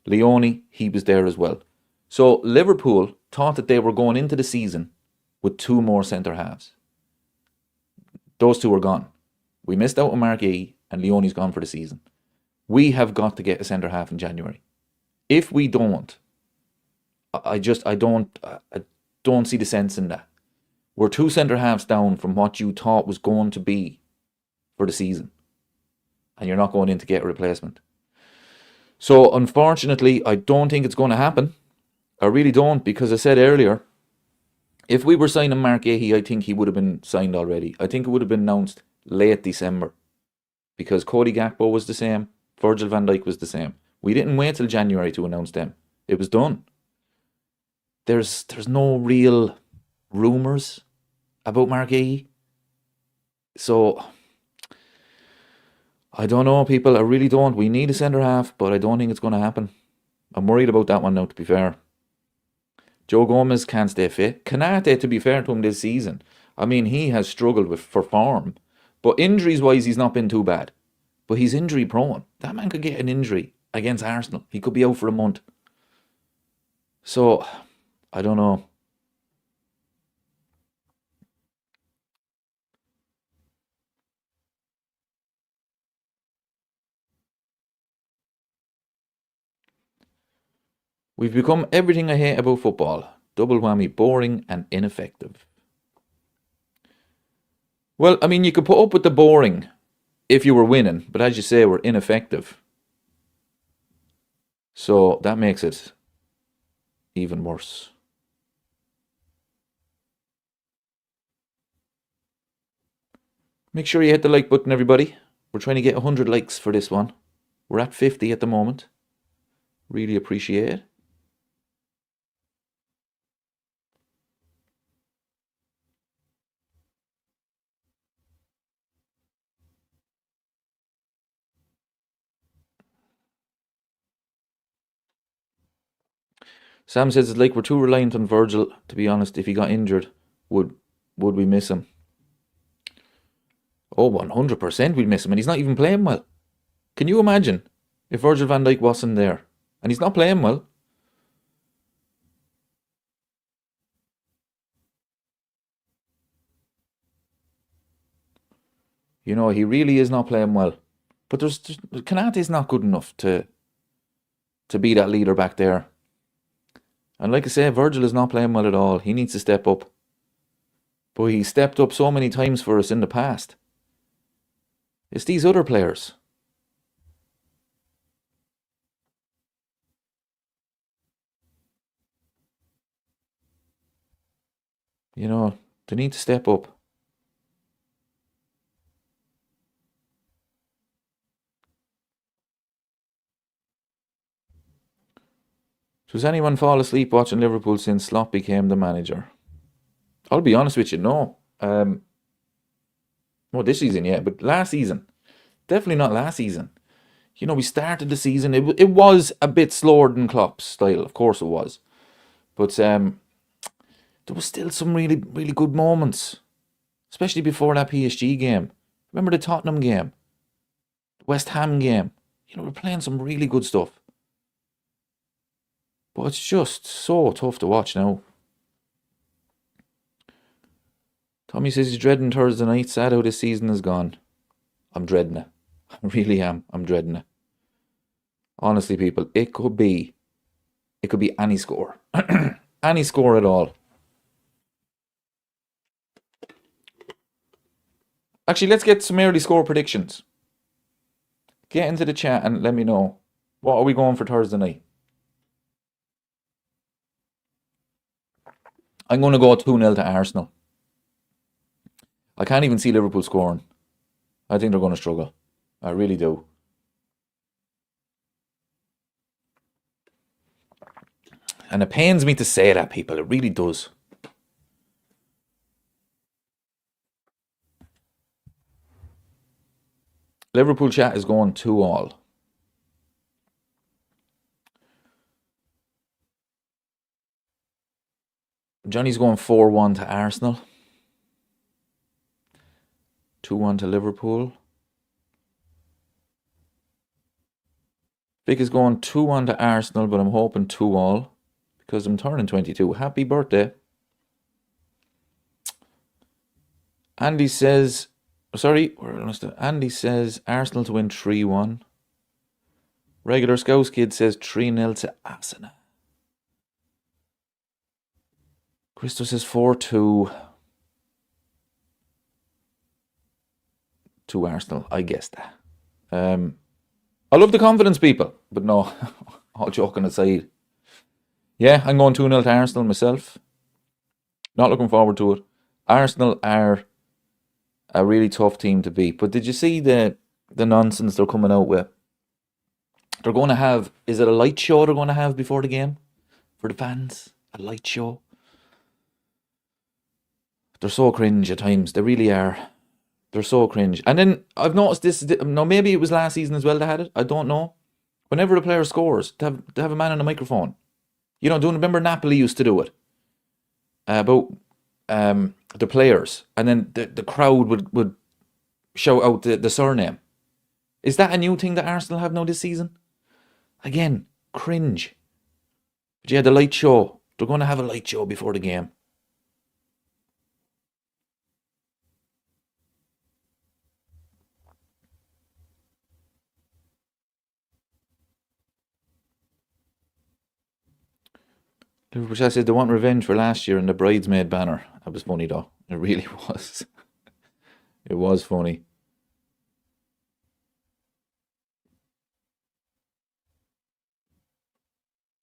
Leone, he was there as well. So Liverpool thought that they were going into the season with 2 more centre-halves. Those 2 are gone. We missed out on Marquis and Leone's gone for the season. We have got to get a centre-half in January. If we don't, I don't see the sense in that. We're 2 centre-halves down from what you thought was going to be for the season. And you're not going in to get a replacement. So, unfortunately, I don't think it's going to happen. I really don't, because I said earlier, If we were signing Mark Gahey, I think he would have been signed already. I think it would have been announced late December because Cody Gakpo was the same, Virgil van Dijk was the same. We didn't wait till January to announce them. It was done. There's no real rumours about Mark Gahey. So, I don't know, people. I really don't. We need a centre half, but I don't think it's going to happen. I'm worried about that one now, to be fair. Joe Gomez can't stay fit. Kanate, to be fair to him this season, I mean, he has struggled for form. But injuries-wise, he's not been too bad. But he's injury-prone. That man could get an injury against Arsenal. He could be out for a month. So, I don't know. We've become everything I hate about football. Double whammy, boring and ineffective. Well, I mean, you could put up with the boring if you were winning, but as you say, we're ineffective. So that makes it even worse. Make sure you hit the like button, everybody. We're trying to get 100 likes for this one. We're at 50 at the moment. Really appreciate it. Sam says it's like we're too reliant on Virgil. To be honest, if he got injured, would we miss him? Oh, 100% we'd miss him, and he's not even playing well. Can you imagine if Virgil van Dijk wasn't there? And he's not playing well. You know, he really is not playing well. But Kanate's not good enough to be that leader back there. And like I say, Virgil is not playing well at all. He needs to step up. But he stepped up so many times for us in the past. It's these other players. You know, they need to step up. Does anyone fall asleep watching Liverpool since Klopp became the manager? I'll be honest with you, no. Well, this season, yeah, but last season. Definitely not last season. You know, we started the season. It was a bit slower than Klopp's style, of course it was. But there was still some really, really good moments. Especially before that PSG game. Remember the Tottenham game? The West Ham game? You know, we're playing some really good stuff. But it's just so tough to watch now. Tommy says he's dreading Thursday night. Sad how this season is gone. I'm dreading it. I really am. I'm dreading it. Honestly, people, it could be any score. Any score at all. Actually, let's get some early score predictions. Get into the chat and let me know. What are we going for Thursday night? I'm going to go 2-0 to Arsenal. I can't even see Liverpool scoring. I think they're going to struggle. I really do. And it pains me to say that, people. It really does. Liverpool chat is going 2-2. Johnny's going 4-1 to Arsenal. 2-1 to Liverpool. Vic is going 2-1 to Arsenal, but I'm hoping 2-2 because I'm turning 22. Happy birthday. Andy says, Andy says Arsenal to win 3-1. Regular Scouts Kid says 3-0 to Arsenal. Christo says 4-2 to Arsenal. I guess that. I love the confidence, people. But no, all joking aside. Yeah, I'm going 2-0 to Arsenal myself. Not looking forward to it. Arsenal are a really tough team to beat. But did you see the nonsense they're coming out with? They're going to have, is it a light show they're going to have before the game for the fans? A light show. They're so cringe at times. They really are. They're so cringe. And then I've noticed this. No, maybe it was last season as well they had it. I don't know. Whenever a player scores, they have a man on a microphone. You know, don't remember Napoli used to do it about the players, and then the crowd would shout out the surname. Is that a new thing that Arsenal have now this season? Again, cringe. But yeah, the light show. They're going to have a light show before the game. Liverpool said they want revenge for last year in the bridesmaid banner. That was funny though. It really was. It was funny.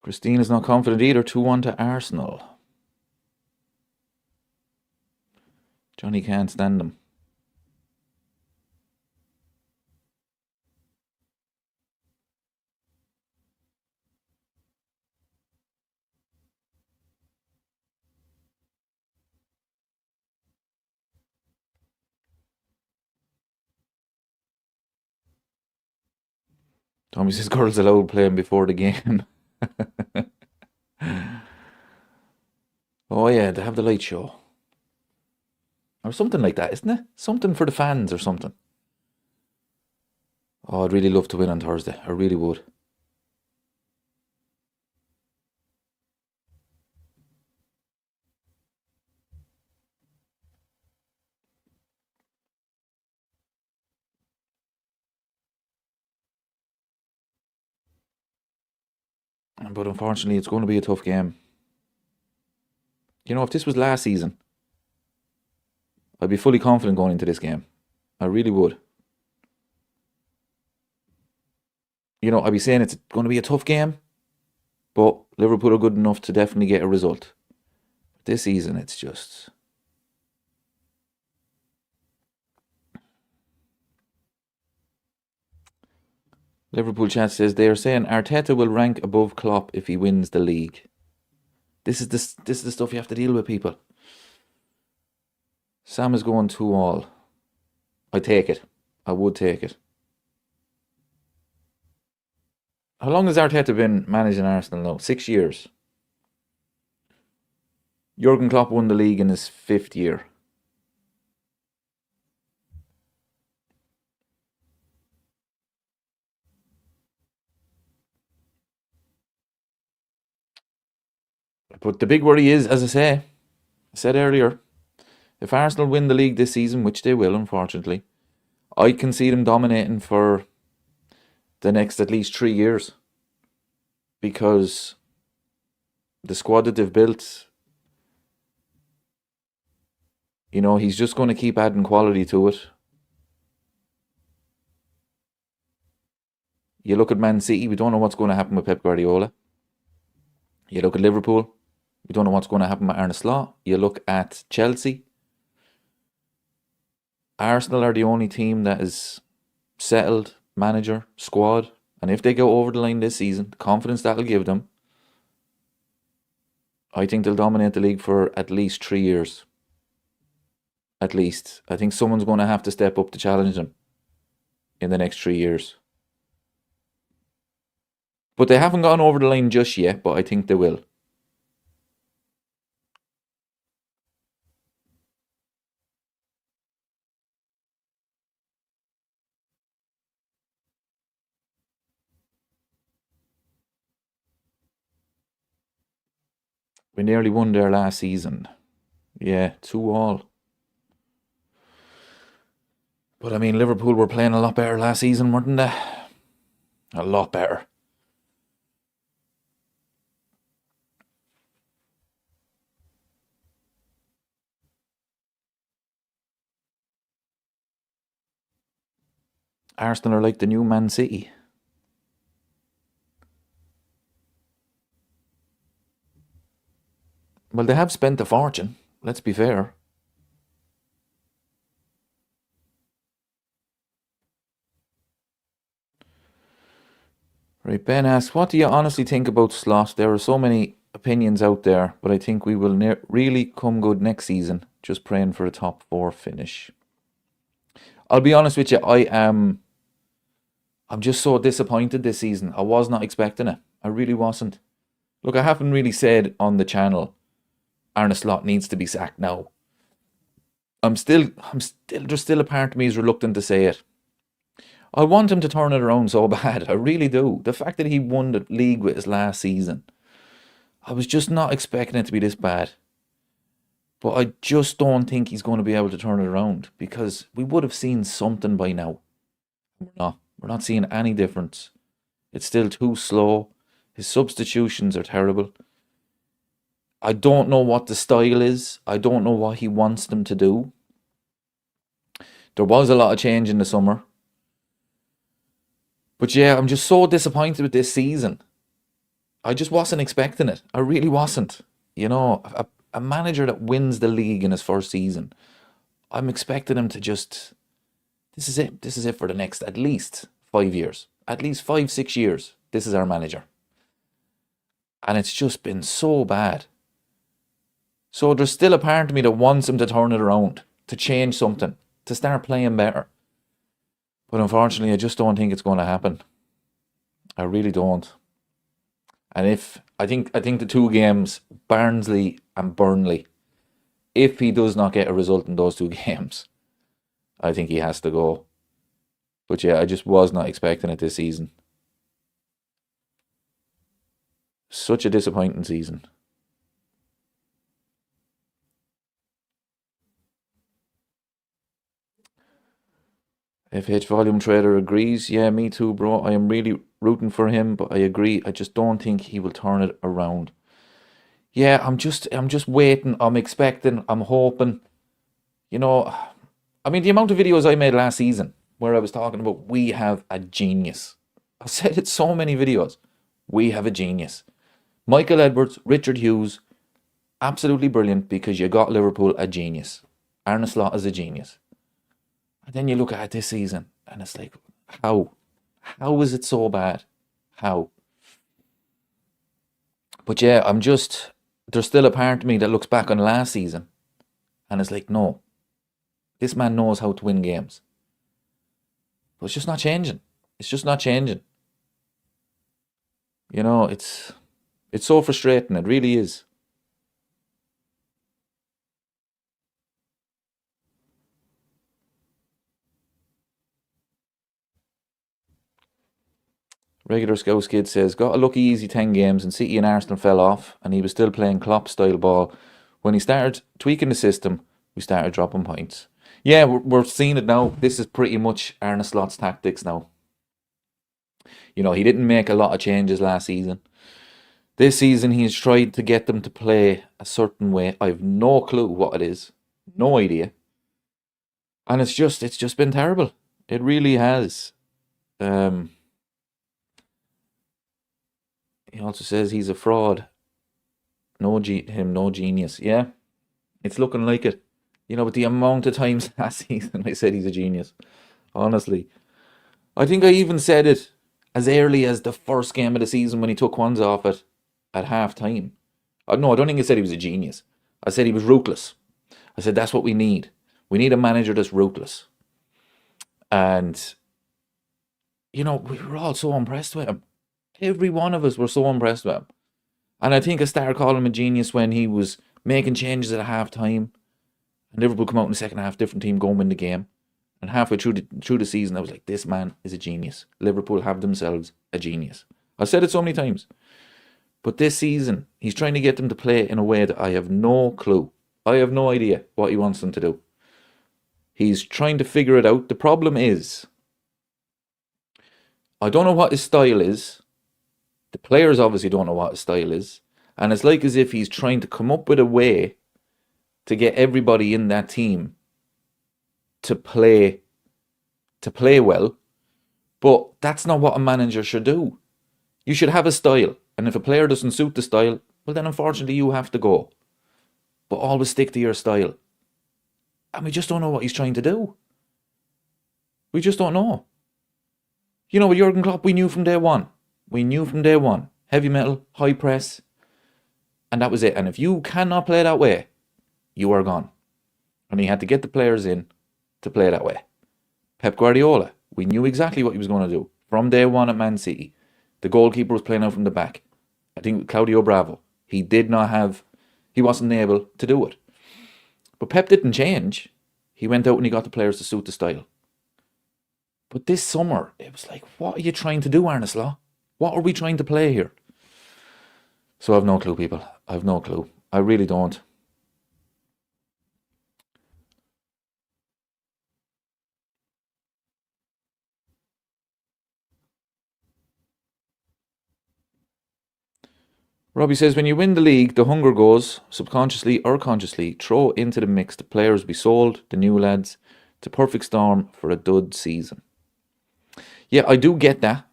Christine is not confident either. 2-1 to Arsenal. Johnny can't stand them. Tommy says girls allowed playing before the game. Oh yeah, they have the light show. Or something like that, isn't it? Something for the fans or something. Oh, I'd really love to win on Thursday. I really would. But unfortunately, it's going to be a tough game. You know, if this was last season, I'd be fully confident going into this game. I really would. You know, I'd be saying it's going to be a tough game, but Liverpool are good enough to definitely get a result. This season, it's just... Liverpool chat says they are saying Arteta will rank above Klopp if he wins the league. This is the stuff you have to deal with, people. Sam is going 2-2. I take it. I would take it. How long has Arteta been managing Arsenal now? 6 years. Jurgen Klopp won the league in his 5th year. But the big worry is, as I said earlier, if Arsenal win the league this season, which they will, unfortunately, I can see them dominating for the next at least 3 years. Because the squad that they've built, you know, he's just going to keep adding quality to it. You look at Man City, we don't know what's going to happen with Pep Guardiola. You look at Liverpool, we don't know what's going to happen with Arne Slot. You look at Chelsea. Arsenal are the only team that is settled, manager, squad. And if they go over the line this season, the confidence that'll give them, I think they'll dominate the league for at least 3 years. At least. I think someone's going to have to step up to challenge them in the next 3 years. But they haven't gone over the line just yet, but I think they will. We nearly won there last season. Yeah, 2-2. But I mean, Liverpool were playing a lot better last season, weren't they? A lot better. Arsenal are like the new Man City. Well, they have spent a fortune. Let's be fair. Right, Ben asks, what do you honestly think about Slot? There are so many opinions out there, but I think we will really come good next season. Just praying for a top four finish. I'll be honest with you, I'm just so disappointed this season. I was not expecting it. I really wasn't. Look, I haven't really said on the channel Arne Slot needs to be sacked now. There's still a part of me is reluctant to say it. I want him to turn it around so bad. I really do. The fact that he won the league with his last season, I was just not expecting it to be this bad. But I just don't think he's going to be able to turn it around because we would have seen something by now. We're not. We're not seeing any difference. It's still too slow. His substitutions are terrible. I don't know what the style is. I don't know what he wants them to do. There was a lot of change in the summer. But yeah, I'm just so disappointed with this season. I just wasn't expecting it. I really wasn't. You know, a manager that wins the league in his first season, I'm expecting him to just... This is it. This is it for the next at least 5 years. At least 5-6 years. This is our manager. And it's just been so bad. So there's still a part of me that wants him to turn it around, to change something, to start playing better. But unfortunately, I just don't think it's going to happen. I really don't. And I think the two games, Barnsley and Burnley, if he does not get a result in those two games, I think he has to go. But yeah, I just was not expecting it this season. Such a disappointing season. FH Volume Trader agrees. Yeah, me too, bro. I am really rooting for him, but I agree. I just don't think he will turn it around. Yeah, I'm just waiting. I'm expecting. I'm hoping. You know, I mean, the amount of videos I made last season where I was talking about we have a genius. I said it so many videos. We have a genius. Michael Edwards, Richard Hughes, absolutely brilliant because you got Liverpool a genius. Arne Slot is a genius. And then you look at it this season and it's like, how? How is it so bad? How? But yeah, there's still a part of me that looks back on last season and it's like, no, this man knows how to win games. But it's just not changing. It's just not changing. You know, it's so frustrating. It really is. Regular Scouse Kid says, got a lucky easy 10 games and City and Arsenal fell off and he was still playing Klopp style ball. When he started tweaking the system, we started dropping points. Yeah, we're seeing it now. This is pretty much Arne Slot's tactics now. You know, he didn't make a lot of changes last season. This season, he's tried to get them to play a certain way. I have no clue what it is. No idea. And it's just been terrible. It really has. He also says he's a fraud. No genius. Yeah, it's looking like it. You know, but the amount of times last season I said he's a genius. Honestly. I think I even said it as early as the first game of the season when he took Kwanzaa off it at half time. No, I don't think I said he was a genius. I said he was ruthless. I said that's what we need. We need a manager that's ruthless. And, you know, we were all so impressed with him. Every one of us were so impressed with him. And I think I started calling him a genius when he was making changes at half time. And Liverpool come out in the second half, different team, go and win the game. And halfway through the season, I was like, this man is a genius. Liverpool have themselves a genius. I've said it so many times. But this season, he's trying to get them to play in a way that I have no clue. I have no idea what he wants them to do. He's trying to figure it out. The problem is, I don't know what his style is. The players obviously don't know what his style is. And it's like as if he's trying to come up with a way to get everybody in that team to play well. But that's not what a manager should do. You should have a style. And if a player doesn't suit the style, well then unfortunately you have to go. but always stick to your style. And we just don't know what he's trying to do. We just don't know. With Jurgen Klopp, we knew from day one. Heavy metal, high press, and that was it. And if you cannot play that way, you are gone. And he had to get the players in to play that way. Pep Guardiola, we knew exactly what he was going to do. From day one at Man City, the goalkeeper was playing out from the back. I think Claudio Bravo, he wasn't able to do it. But Pep didn't change. He went out and he got the players to suit the style. But this summer, it was like, what are you trying to do, Arne Slot? What are we trying to play here? So I have no clue, people. I have no clue. I really don't. Robbie says, when you win the league, the hunger goes, subconsciously or consciously, throw into the mix the players be sold, the new lads. It's a perfect storm for a dud season. Yeah, I do get that.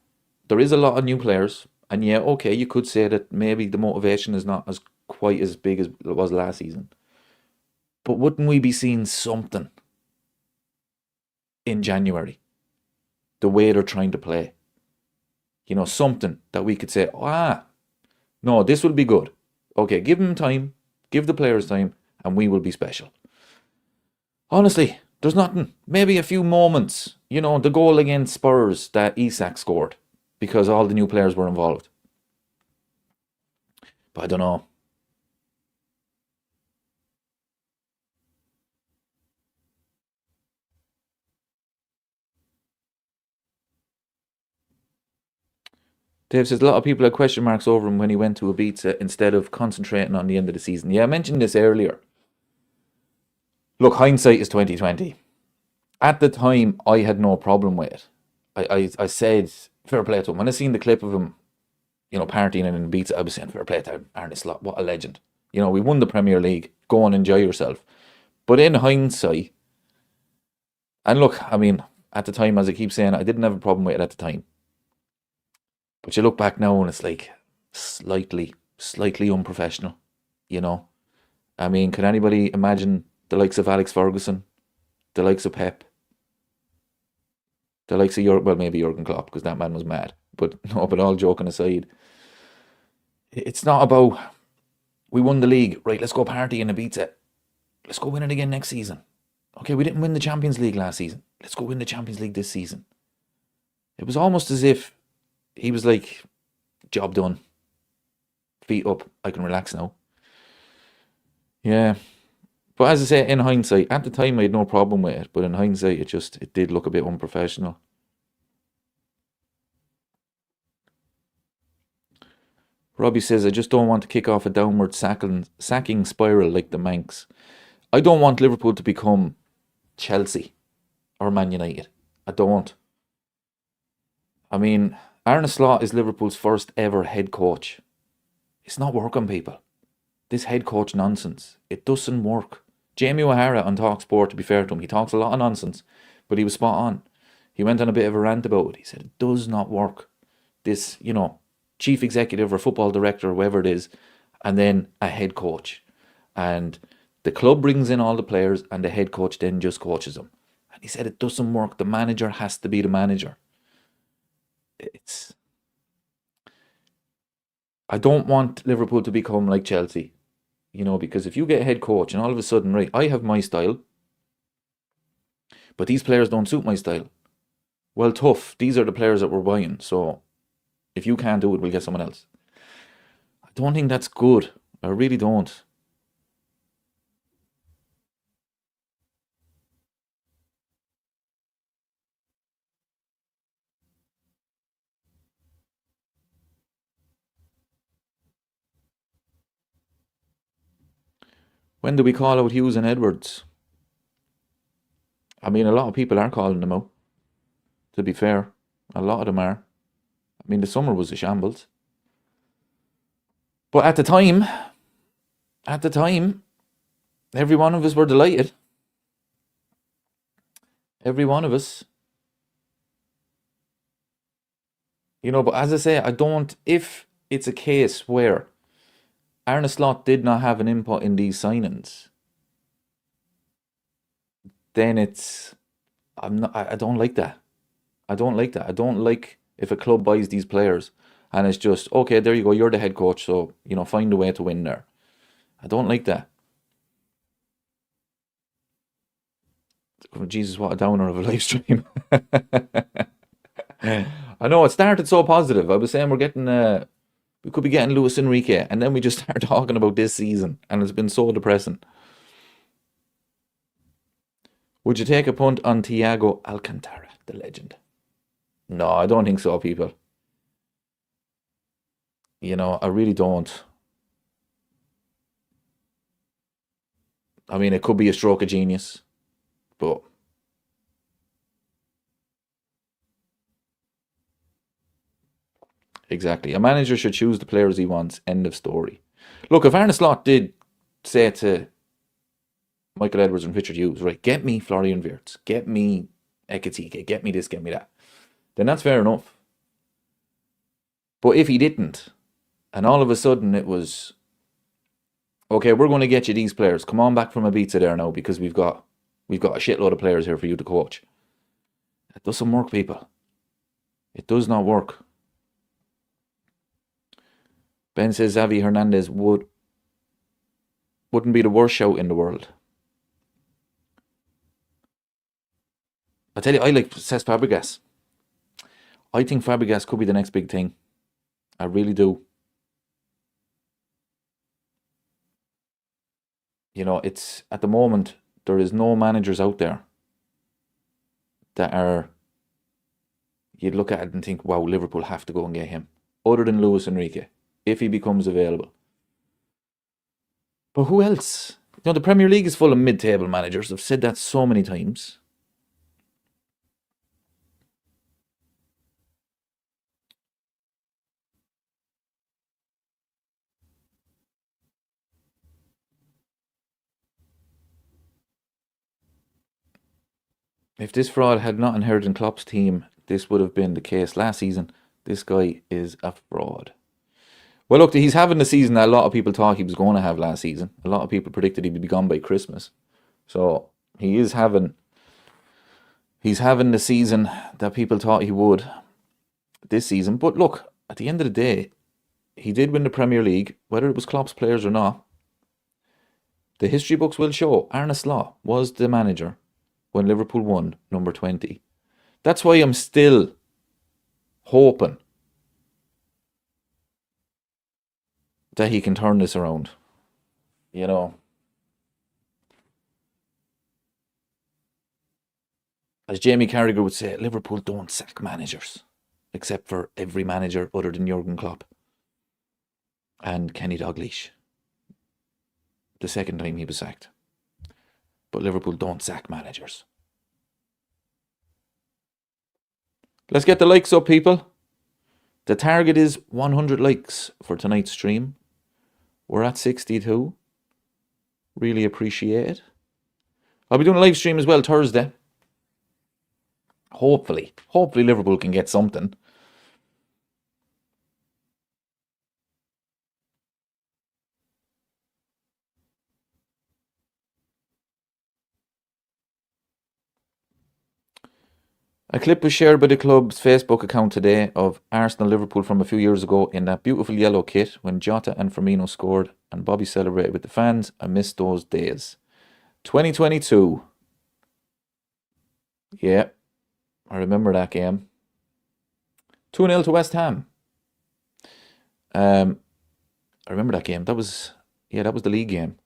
There is a lot of new players. And yeah, okay, you could say that maybe the motivation is not as quite as big as it was last season. But wouldn't we be seeing something in January? The way they're trying to play. Something that we could say, no, this will be good. Okay, give them time, give the players time, and we will be special. Honestly, there's nothing. Maybe a few moments. The goal against Spurs that Isak scored because all the new players were involved. But I don't know. Dave says a lot of people had question marks over him when he went to Ibiza instead of concentrating on the end of the season. Yeah, I mentioned this earlier. Look, hindsight is 2020. At the time, I had no problem with it. I said, fair play to him. When I seen the clip of him, partying in Ibiza, I was saying, fair play to Arne Slot. What a legend. We won the Premier League. Go and enjoy yourself. But in hindsight, and look, I mean, at the time, as I keep saying, I didn't have a problem with it at the time. But you look back now and it's like slightly unprofessional, I mean, can anybody imagine the likes of Alex Ferguson, the likes of Pep, the likes of maybe Jurgen Klopp, because that man was mad. But no, but all joking aside, it's not about, we won the league, right, let's go party in Ibiza. Let's go win it again next season. Okay, we didn't win the Champions League last season. Let's go win the Champions League this season. It was almost as if he was like, job done. Feet up, I can relax now. Yeah. But as I say, in hindsight, at the time I had no problem with it, but in hindsight it did look a bit unprofessional. Robbie says, I just don't want to kick off a downward sacking spiral like the Manx. I don't want Liverpool to become Chelsea or Man United. I don't. I mean, Arne Slot is Liverpool's first ever head coach. It's not working, people. This head coach nonsense. It doesn't work. Jamie O'Hara on TalkSport, to be fair to him, he talks a lot of nonsense, but he was spot on. He went on a bit of a rant about it. He said it does not work. This, chief executive or football director or whoever it is, and then a head coach. And the club brings in all the players and the head coach then just coaches them. And he said it doesn't work. The manager has to be the manager. I don't want Liverpool to become like Chelsea, because if you get a head coach and all of a sudden, right, I have my style, but these players don't suit my style. Well, tough. These are the players that we're buying. So if you can't do it, we'll get someone else. I don't think that's good. I really don't. When do we call out Hughes and Edwards? I mean, a lot of people are calling them out. To be fair, a lot of them are. I mean, the summer was a shambles. But at the time, every one of us were delighted. Every one of us. But as I say, I don't, if it's a case where, Arne Slot did not have an input in these signings, then I don't like that. I don't like that. I don't like if a club buys these players and it's just, okay, there you go, you're the head coach, so find a way to win there. I don't like that. Oh, Jesus, what a downer of a live stream. I know it started so positive. I was saying we could be getting Luis Enrique, and then we just start talking about this season, and it's been so depressing. Would you take a punt on Thiago Alcantara, the legend? No, I don't think so, people. I really don't. I mean, it could be a stroke of genius, but exactly. A manager should choose the players he wants. End of story. Look, if Arne Slot did say to Michael Edwards and Richard Hughes, right, get me Florian Wirtz, get me Ekatike, get me this, get me that, then that's fair enough. But if he didn't, and all of a sudden it was, okay, we're going to get you these players. Come on back from Ibiza there now because we've got a shitload of players here for you to coach. That doesn't work, people. It does not work. Ben says Xavi Hernandez wouldn't be the worst shout in the world. I tell you, I like Cesc Fabregas. I think Fabregas could be the next big thing. I really do. It's at the moment there is no managers out there that are you'd look at it and think, wow, Liverpool have to go and get him, other than Luis Enrique, if he becomes available. But who else? The Premier League is full of mid-table managers. I've said that so many times. If this fraud had not inherited Klopp's team, this would have been the case last season. This guy is a fraud. Well, look, he's having the season that a lot of people thought he was going to have last season. A lot of people predicted he'd be gone by Christmas. So he's having the season that people thought he would this season. But look, at the end of the day, he did win the Premier League, whether it was Klopp's players or not. The history books will show Arne Slot was the manager when Liverpool won number 20. That's why I'm still hoping that he can turn this around. As Jamie Carragher would say, Liverpool don't sack managers, except for every manager other than Jurgen Klopp and Kenny Dalglish, the second time he was sacked. But Liverpool don't sack managers. Let's get the likes up, people. The target is 100 likes for tonight's stream. We're at 62. Really appreciate it. I'll be doing a live stream as well Thursday. Hopefully Liverpool can get something. A clip was shared by the club's Facebook account today of Arsenal-Liverpool from a few years ago in that beautiful yellow kit when Jota and Firmino scored and Bobby celebrated with the fans. I miss those days. 2022. Yeah, I remember that game. 2-0 to West Ham. I remember that game. That was the league game.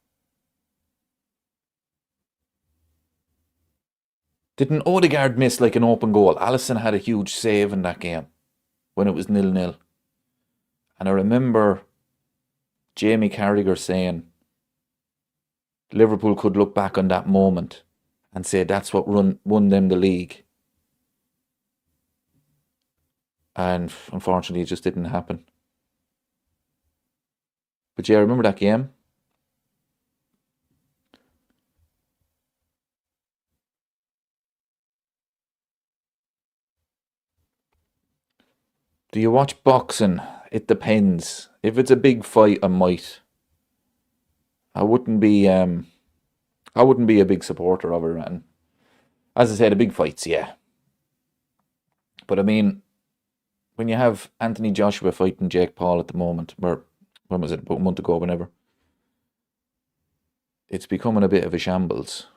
Didn't Odegaard miss like an open goal? Alisson had a huge save in that game when it was 0-0. And I remember Jamie Carragher saying Liverpool could look back on that moment and say that's what won them the league. And unfortunately, it just didn't happen. But yeah, I remember that game. Do you watch boxing? It depends. If it's a big fight, I might. I wouldn't be a big supporter of it. And as I said, the big fights, yeah. But I mean, when you have Anthony Joshua fighting Jake Paul at the moment, or when was it, about a month ago, whenever, it's becoming a bit of a shambles.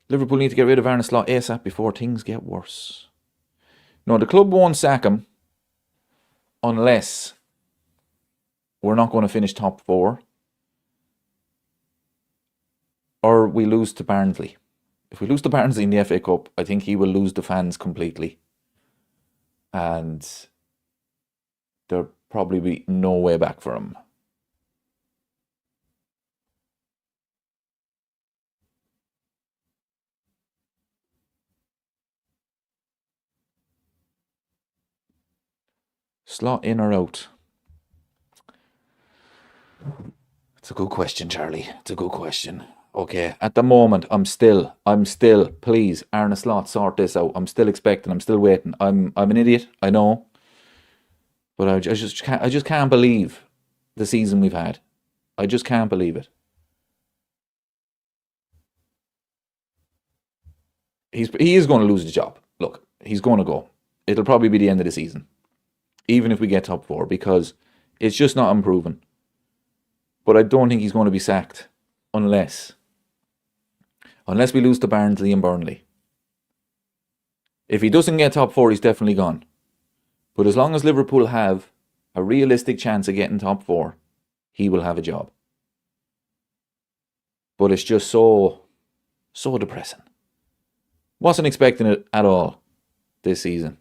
Liverpool need to get rid of Arne Slot ASAP before things get worse. No, the club won't sack him unless we're not going to finish top four or we lose to Barnsley. If we lose to Barnsley in the FA Cup, I think he will lose the fans completely. And there'll probably be no way back for him. Slot in or out? It's a good question, Charlie. It's a good question. Okay, at the moment, I'm still, please, Arne Slot, sort this out. I'm still expecting, I'm still waiting. I'm an idiot, I know. But I just can't believe the season we've had. I just can't believe it. He is going to lose the job. Look, he's going to go. It'll probably be the end of the season, even if we get top four, because it's just not improving. But I don't think he's going to be sacked unless we lose to Barnsley and Burnley. If he doesn't get top four, he's definitely gone. But as long as Liverpool have a realistic chance of getting top four, he will have a job. But it's just so depressing. Wasn't expecting it at all this season.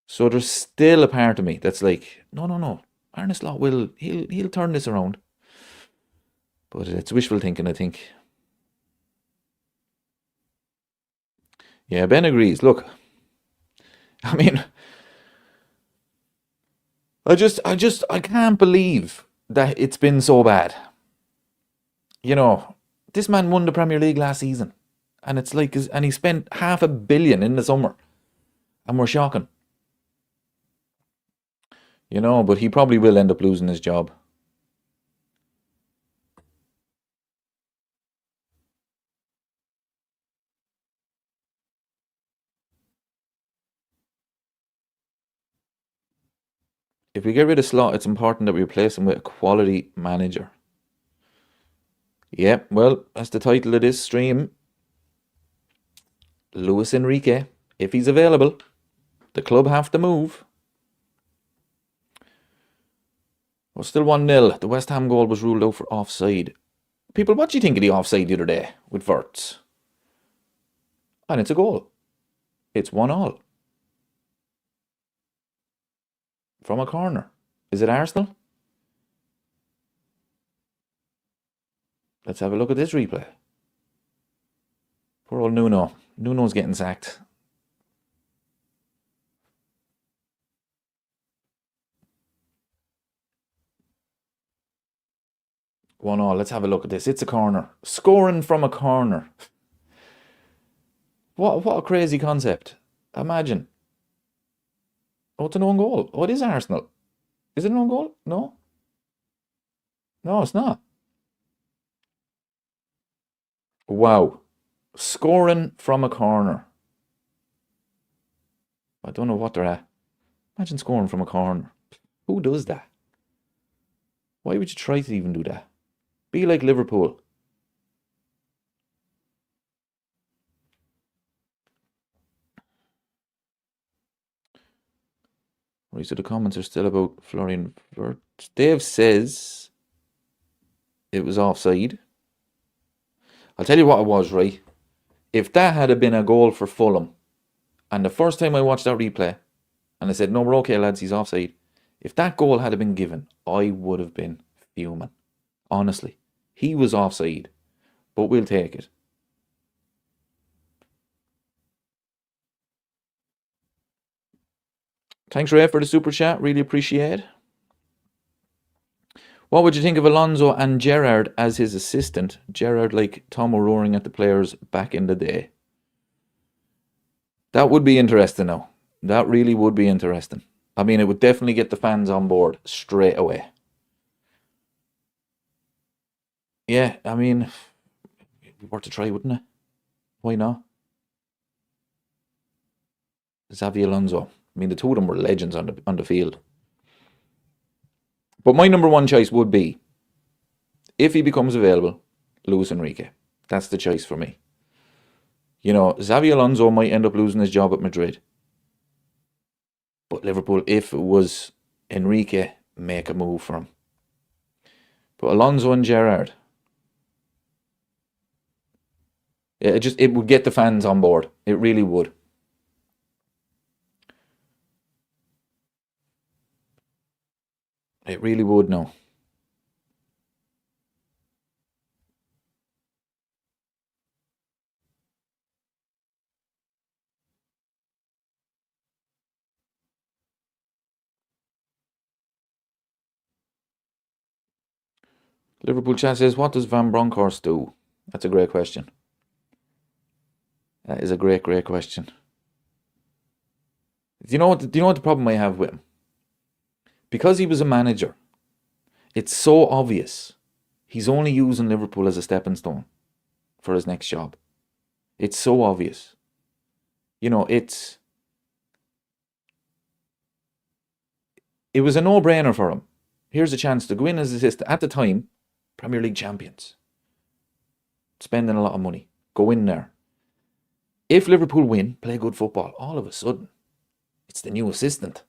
So there's still a part of me that's like, no. Arne Slot he'll turn this around. But it's wishful thinking, I think. Yeah, Ben agrees. Look, I mean, I can't believe that it's been so bad. You know, this man won the Premier League last season, and it's like, and he spent £500 million in the summer, and we're shocking. You know, but he probably will end up losing his job. If we get rid of Slot, it's important that we replace him with a quality manager. Yeah, well, that's the title of this stream. Luis Enrique, if he's available, the club have to move. We're still 1-0. The West Ham goal was ruled out for offside. People, what do you think of the offside the other day with Wirtz? And it's a goal. It's 1-1. From a corner. Is it Arsenal? Let's have a look at this replay. Poor old Nuno. Nuno's getting sacked. One all. Let's have a look at this. It's a corner. Scoring from a corner. What a crazy concept. Imagine. Oh, it's an own goal. Oh, it is Arsenal. Is it an own goal? No. No, it's not. Wow. Scoring from a corner. I don't know what they're at. Imagine scoring from a corner. Who does that? Why would you try to even do that? Be like Liverpool. Right, so the comments are still about Florian Wirtz. Dave says it was offside. I'll tell you what it was, right? If that had been a goal for Fulham, and the first time I watched that replay, and I said, no, we're okay, lads, he's offside. If that goal had been given, I would have been fuming. Honestly. He was offside. But we'll take it. Thanks, Ray, for the super chat. Really appreciate it. What would you think of Alonso and Gerrard as his assistant? Gerrard like Tom O'Roaring at the players back in the day. That would be interesting now. That really would be interesting. I mean, it would definitely get the fans on board straight away. Yeah, I mean, it'd be worth a try, wouldn't it? Why not? Xavi Alonso. I mean, the two of them were legends on the field. But my number one choice would be, if he becomes available, Luis Enrique. That's the choice for me. You know, Xavi Alonso might end up losing his job at Madrid. But Liverpool, if it was Enrique, make a move for him. But Alonso and Gerrard, it would get the fans on board. It really would. It really would now. Liverpool chat says, what does Van Bronckhorst do? That's a great question. That is a great, great question. Do you know what the problem I have with him? Because he was a manager, it's so obvious he's only using Liverpool as a stepping stone for his next job. It's so obvious. You know, it was a no-brainer for him. Here's a chance to go in as assistant. At the time, Premier League champions. Spending a lot of money. Go in there. If Liverpool win, play good football, all of a sudden, it's the new assistant.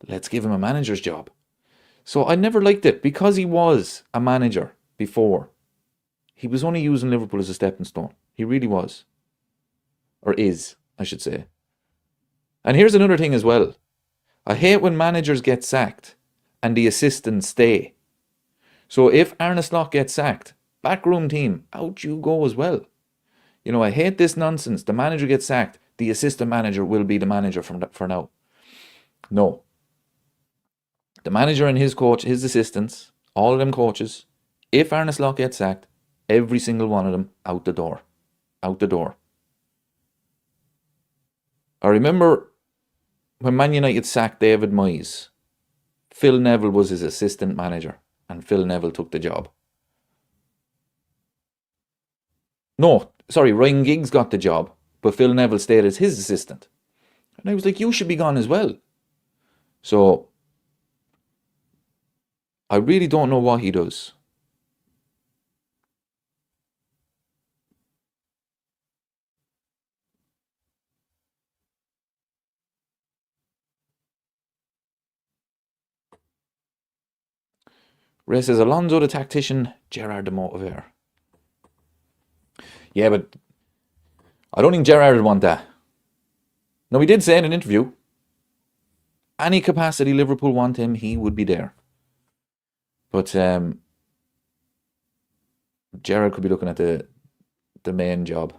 Let's give him a manager's job. So I never liked it because he was a manager before. He was only using Liverpool as a stepping stone. He really was. Or is, I should say. And here's another thing as well. I hate when managers get sacked and the assistants stay. So if Arne Slot gets sacked, backroom team, out you go as well. You know, I hate this nonsense. The manager gets sacked, the assistant manager will be the manager for now. No. The manager and his coach, his assistants, all of them coaches, if Arne Slot gets sacked, every single one of them out the door. Out the door. I remember when Man United sacked David Moyes, Phil Neville was his assistant manager and Phil Neville took the job. No, sorry, Ryan Giggs got the job, but Phil Neville stayed as his assistant. And I was like, you should be gone as well. So, I really don't know what he does. Ray says, Alonso the tactician, Gerrard the motivator. Yeah, but I don't think Gerrard would want that. Now, he did say in an interview, any capacity Liverpool want him, he would be there. But Gerrard could be looking at the main job.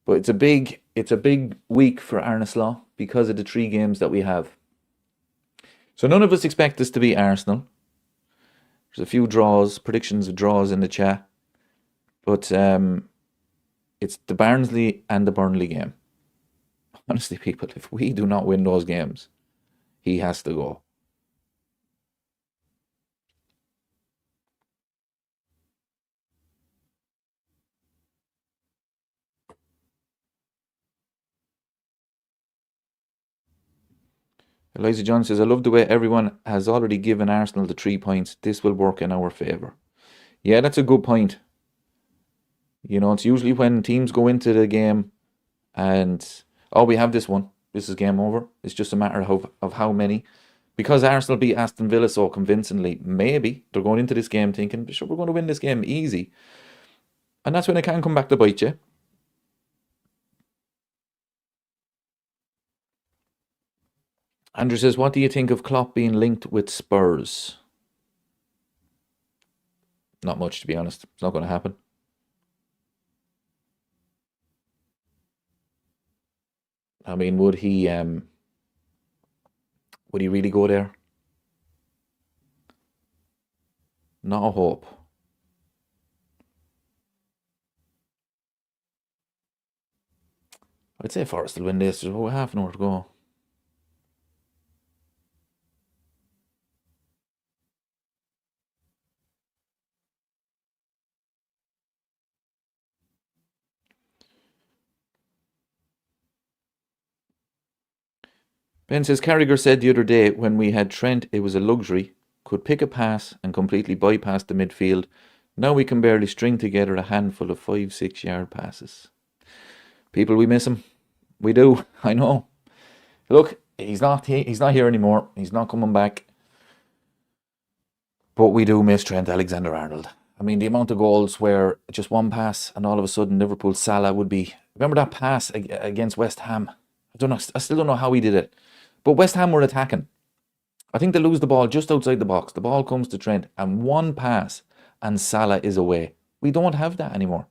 But it's a big week for Arne Slot because of the 3 games that we have. So none of us expect this to be Arsenal. There's a few draws, predictions of draws in the chat. But it's the Barnsley and the Burnley game. Honestly, people, if we do not win those games, he has to go. Eliza John says, I love the way everyone has already given Arsenal the 3 points. This will work in our favour. Yeah, that's a good point. You know, it's usually when teams go into the game and, oh, we have this one. This is game over. It's just a matter of how many. Because Arsenal beat Aston Villa so convincingly, maybe they're going into this game thinking, sure, we're going to win this game easy. And that's when it can come back to bite you. Andrew says, what do you think of Klopp being linked with Spurs? Not much, to be honest. It's not going to happen. I mean, would he Would he really go there? Not a hope. I'd say Forest will win this. There's about half an hour to go. Ben says, Carragher said the other day when we had Trent, it was a luxury. Could pick a pass and completely bypass the midfield. Now we can barely string together a handful of 5-6 yard passes. People, we miss him. We do. I know. Look, he's not here anymore. He's not coming back. But we do miss Trent Alexander-Arnold. I mean, the amount of goals where just one pass and all of a sudden Liverpool Salah would be... Remember that pass against West Ham? I still don't know how he did it. But West Ham were attacking. I think they lose the ball just outside the box. The ball comes to Trent and one pass and Salah is away. We don't have that anymore.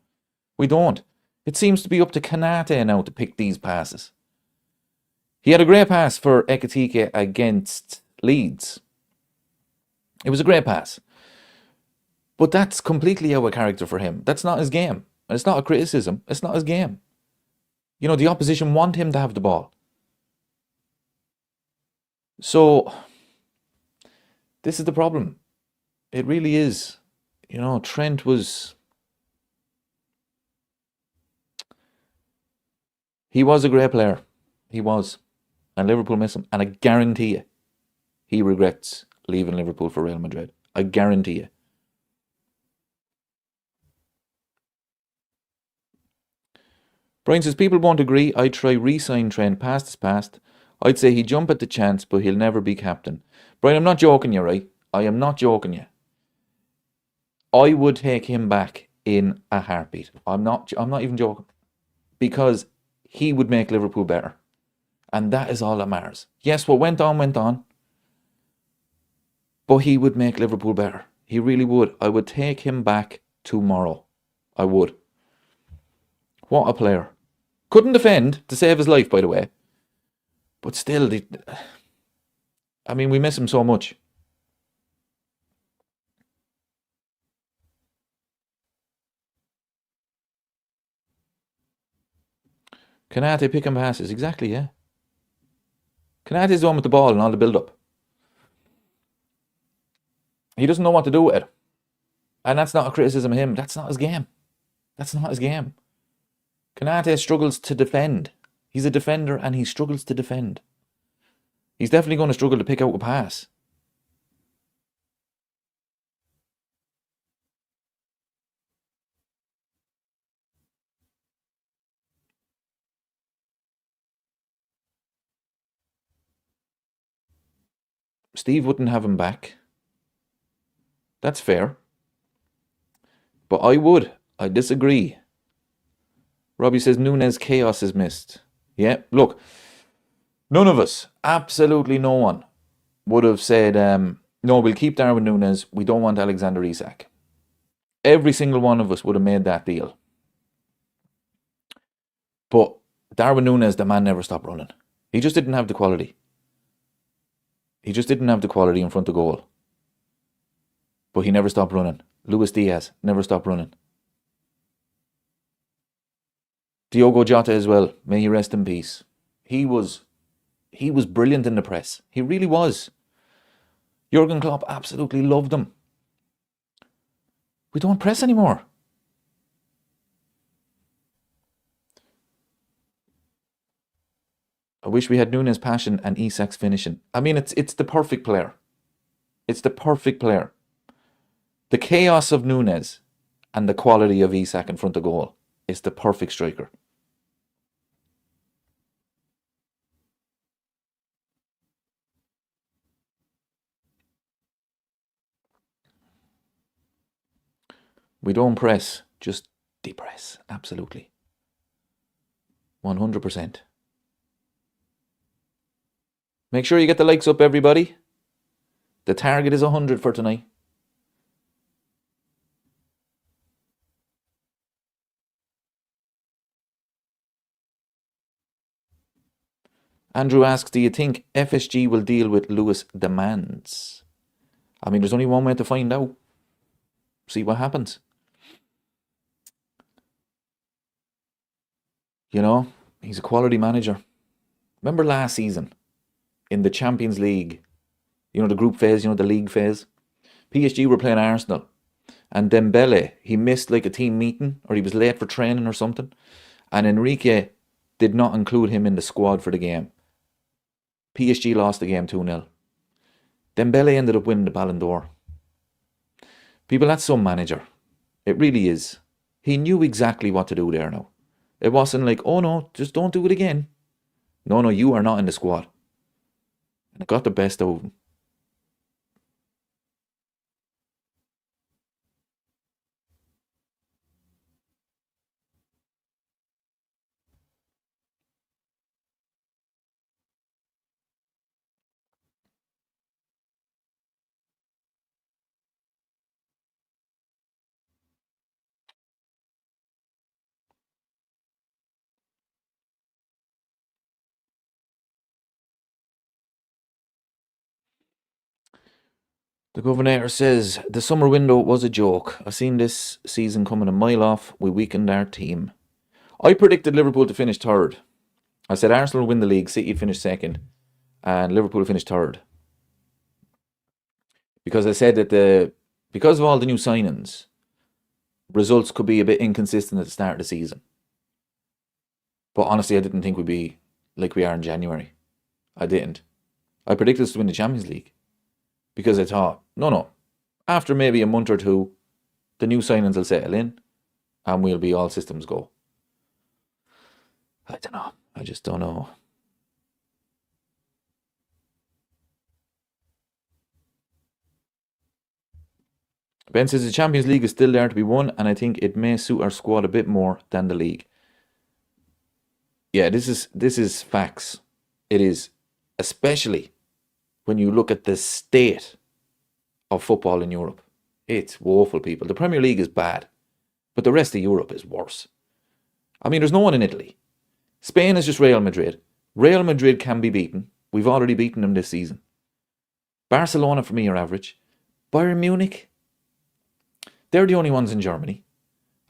We don't. It seems to be up to Konate now to pick these passes. He had a great pass for Ekitike against Leeds. It was a great pass. But that's completely out of character for him. That's not his game. And it's not a criticism. It's not his game. You know, the opposition want him to have the ball. So, this is the problem. It really is. You know, Trent was... He was a great player. He was. And Liverpool miss him. And I guarantee you, he regrets leaving Liverpool for Real Madrid. I guarantee you. Brian says, people won't agree. I'd try re-sign Trent. Past is past. I'd say he'd jump at the chance, but he'll never be captain. Brian, I'm not joking you, right? I am not joking you. I would take him back in a heartbeat. I'm not even joking. Because he would make Liverpool better. And that is all that matters. Yes, what went on, went on. But he would make Liverpool better. He really would. I would take him back tomorrow. I would. What a player. Couldn't defend to save his life, by the way. But still, I mean, we miss him so much. Konate picking passes. Exactly, yeah. Konate's the one with the ball and all the build-up. He doesn't know what to do with it. And that's not a criticism of him. That's not his game. That's not his game. Konate struggles to defend. He's a defender and he struggles to defend. He's definitely going to struggle to pick out a pass. Steve wouldn't have him back. That's fair. But I would. I disagree. Robbie says Nunez chaos is missed. Yeah, look. None of us, absolutely no one, would have said, no, we'll keep Darwin Nunez. We don't want Alexander Isak. Every single one of us would have made that deal. But Darwin Nunez, the man never stopped running. He just didn't have the quality. He just didn't have the quality in front of goal. But he never stopped running. Luis Diaz never stopped running. Diogo Jota as well. May he rest in peace. He was brilliant in the press. He really was. Jurgen Klopp absolutely loved him. We don't press anymore. I wish we had Nunez' passion and Isak's finishing. I mean, it's the perfect player. It's the perfect player. The chaos of Nunez and the quality of Isak in front of goal is the perfect striker. We don't press, just depress. Absolutely. 100%. Make sure you get the likes up, everybody. The target is 100 for tonight. Andrew asks, do you think FSG will deal with Lewis' demands? I mean, there's only one way to find out. See what happens. You know, he's a quality manager. Remember last season in the Champions League, you know, the group phase, you know, the league phase? PSG were playing Arsenal. And Dembele, he missed like a team meeting or he was late for training or something. And Enrique did not include him in the squad for the game. PSG lost the game 2-0. Dembele ended up winning the Ballon d'Or. People, that's some manager. It really is. He knew exactly what to do there now. It wasn't like, oh no, just don't do it again. No, you are not in the squad. And it got the best out of him. The governor says, the summer window was a joke. I've seen this season coming a mile off. We weakened our team. I predicted Liverpool to finish third. I said Arsenal will win the league, City finish second, and Liverpool will finish third. Because I said that because of all the new signings, results could be a bit inconsistent at the start of the season. But honestly, I didn't think we'd be like we are in January. I didn't. I predicted us to win the Champions League. Because I thought, no. After maybe a month or two, the new signings will settle in and we'll be all systems go. I don't know. I just don't know. Ben says the Champions League is still there to be won and I think it may suit our squad a bit more than the league. Yeah, this is facts. It is, especially when you look at the state of football in Europe. It's woeful, people. The Premier League is bad, but the rest of Europe is worse. I mean, there's no one in Italy. Spain is just Real Madrid. Real Madrid can be beaten. We've already beaten them this season. Barcelona, for me, are average. Bayern Munich, they're the only ones in Germany.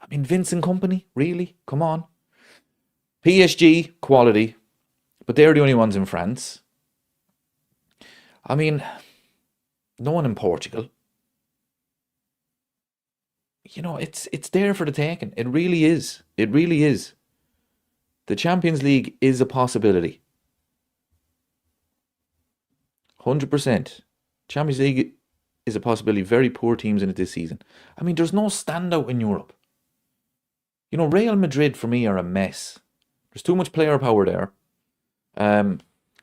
I mean, Vincent Company, really? Come on. PSG, quality, but they're the only ones in France. I mean, no one in Portugal. You know, it's there for the taking. It really is. It really is. The Champions League is a possibility. 100%. Champions League is a possibility. Very poor teams in it this season. I mean, there's no standout in Europe. You know, Real Madrid, for me, are a mess. There's too much player power there.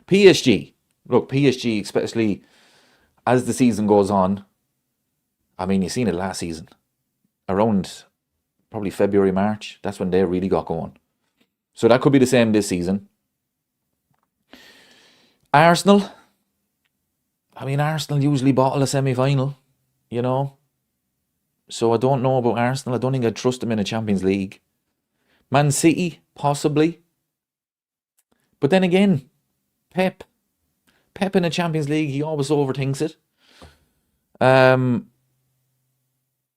PSG. Look, PSG, especially as the season goes on. I mean, you've seen it last season. Around probably February, March. That's when they really got going. So that could be the same this season. Arsenal. I mean, Arsenal usually bottle a semi-final, you know. So I don't know about Arsenal. I don't think I'd trust them in a Champions League. Man City, possibly. But then again, Pep in the Champions League, he always overthinks it.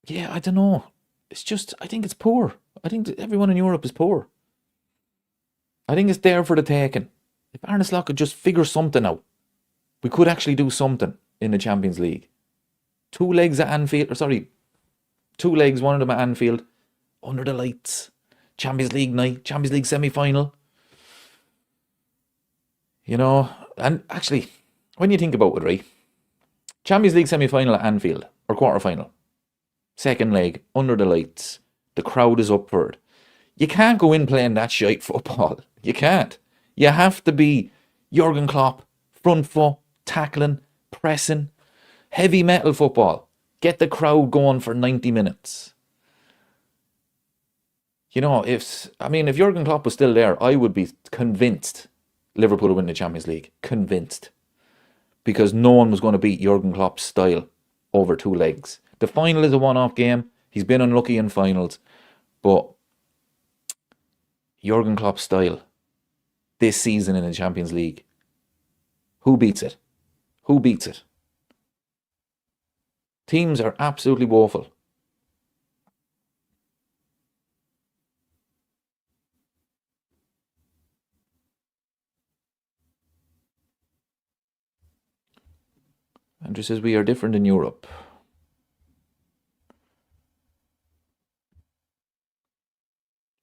Yeah, I don't know. It's just, I think it's poor. I think that everyone in Europe is poor. I think it's there for the taking. If Arne Slot could just figure something out, we could actually do something in the Champions League. 2 legs at Anfield, one of them at Anfield, under the lights. Champions League night, Champions League semi-final. You know, and actually, when you think about it, right? Champions League semi-final at Anfield, or quarter-final. Second leg, under the lights. The crowd is up for it. You can't go in playing that shite football. You can't. You have to be Jurgen Klopp, front foot, tackling, pressing, heavy metal football. Get the crowd going for 90 minutes. You know, if Jurgen Klopp was still there, I would be convinced Liverpool would win the Champions League. Convinced. Because no one was going to beat Jurgen Klopp's style over 2 legs. The final is a one-off game. He's been unlucky in finals. But Jurgen Klopp's style this season in the Champions League, Who beats it? Who beats it? Teams are absolutely woeful. Andrew says we are different in Europe.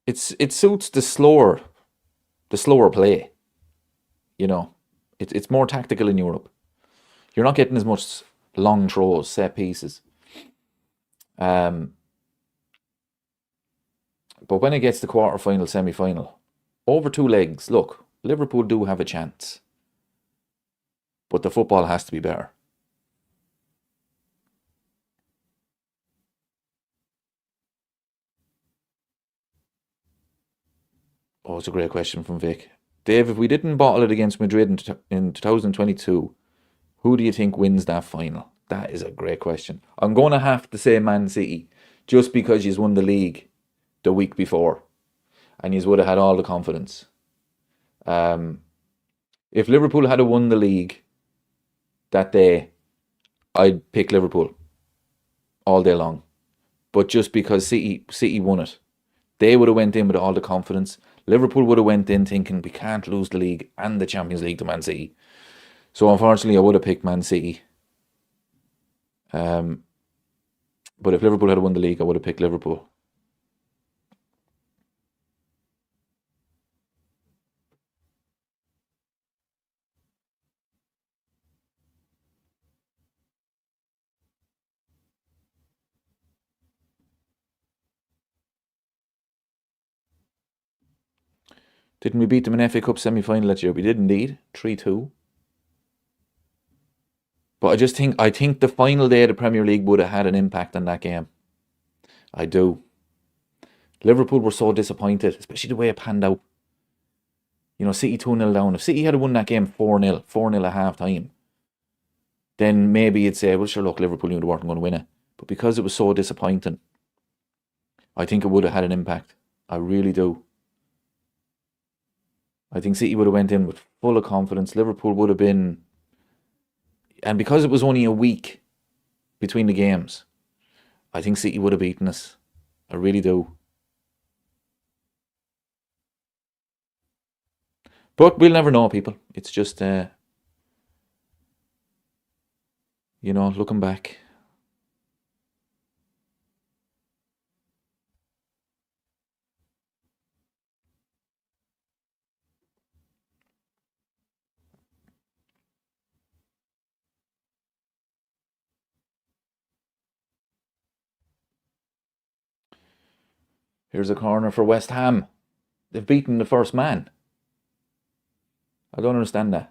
It suits the slower play. You know, it's more tactical in Europe. You're not getting as much long throws, set pieces. But when it gets to quarter-final, semi-final, over 2 legs, look, Liverpool do have a chance. But the football has to be better. Oh, it's a great question from Vic. Dave, if we didn't bottle it against Madrid in 2022, who do you think wins that final? That is a great question. I'm going to have to say Man City, just because you've won the league the week before, and you would have had all the confidence. If Liverpool had won the league that day, I'd pick Liverpool all day long. But just because City won it, they would have went in with all the confidence. Liverpool would have went in thinking we can't lose the league and the Champions League to Man City. So unfortunately, I would have picked Man City. But if Liverpool had won the league, I would have picked Liverpool. Didn't we beat them in FA Cup semi-final last year? We did indeed, 3-2. But I think the final day of the Premier League would have had an impact on that game. I do. Liverpool were so disappointed, especially the way it panned out. You know, City 2-0 down. If City had won that game 4-0 at half time, then maybe you'd say, well, sure, look, Liverpool knew they weren't going to win it. But because it was so disappointing, I think it would have had an impact. I really do. I think City would have went in with full of confidence. Liverpool would have been... And because it was only a week between the games, I think City would have beaten us. I really do. But we'll never know, people. It's just, looking back. Here's a corner for West Ham. They've beaten the first man. I don't understand that.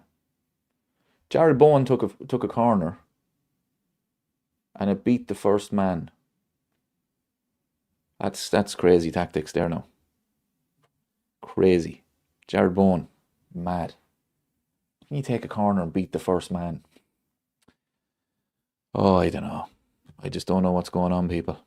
Jared Bowen took a corner and it beat the first man. That's crazy tactics there now. Crazy. Jared Bowen, mad. Can you take a corner and beat the first man? Oh, I don't know. I just don't know what's going on, people.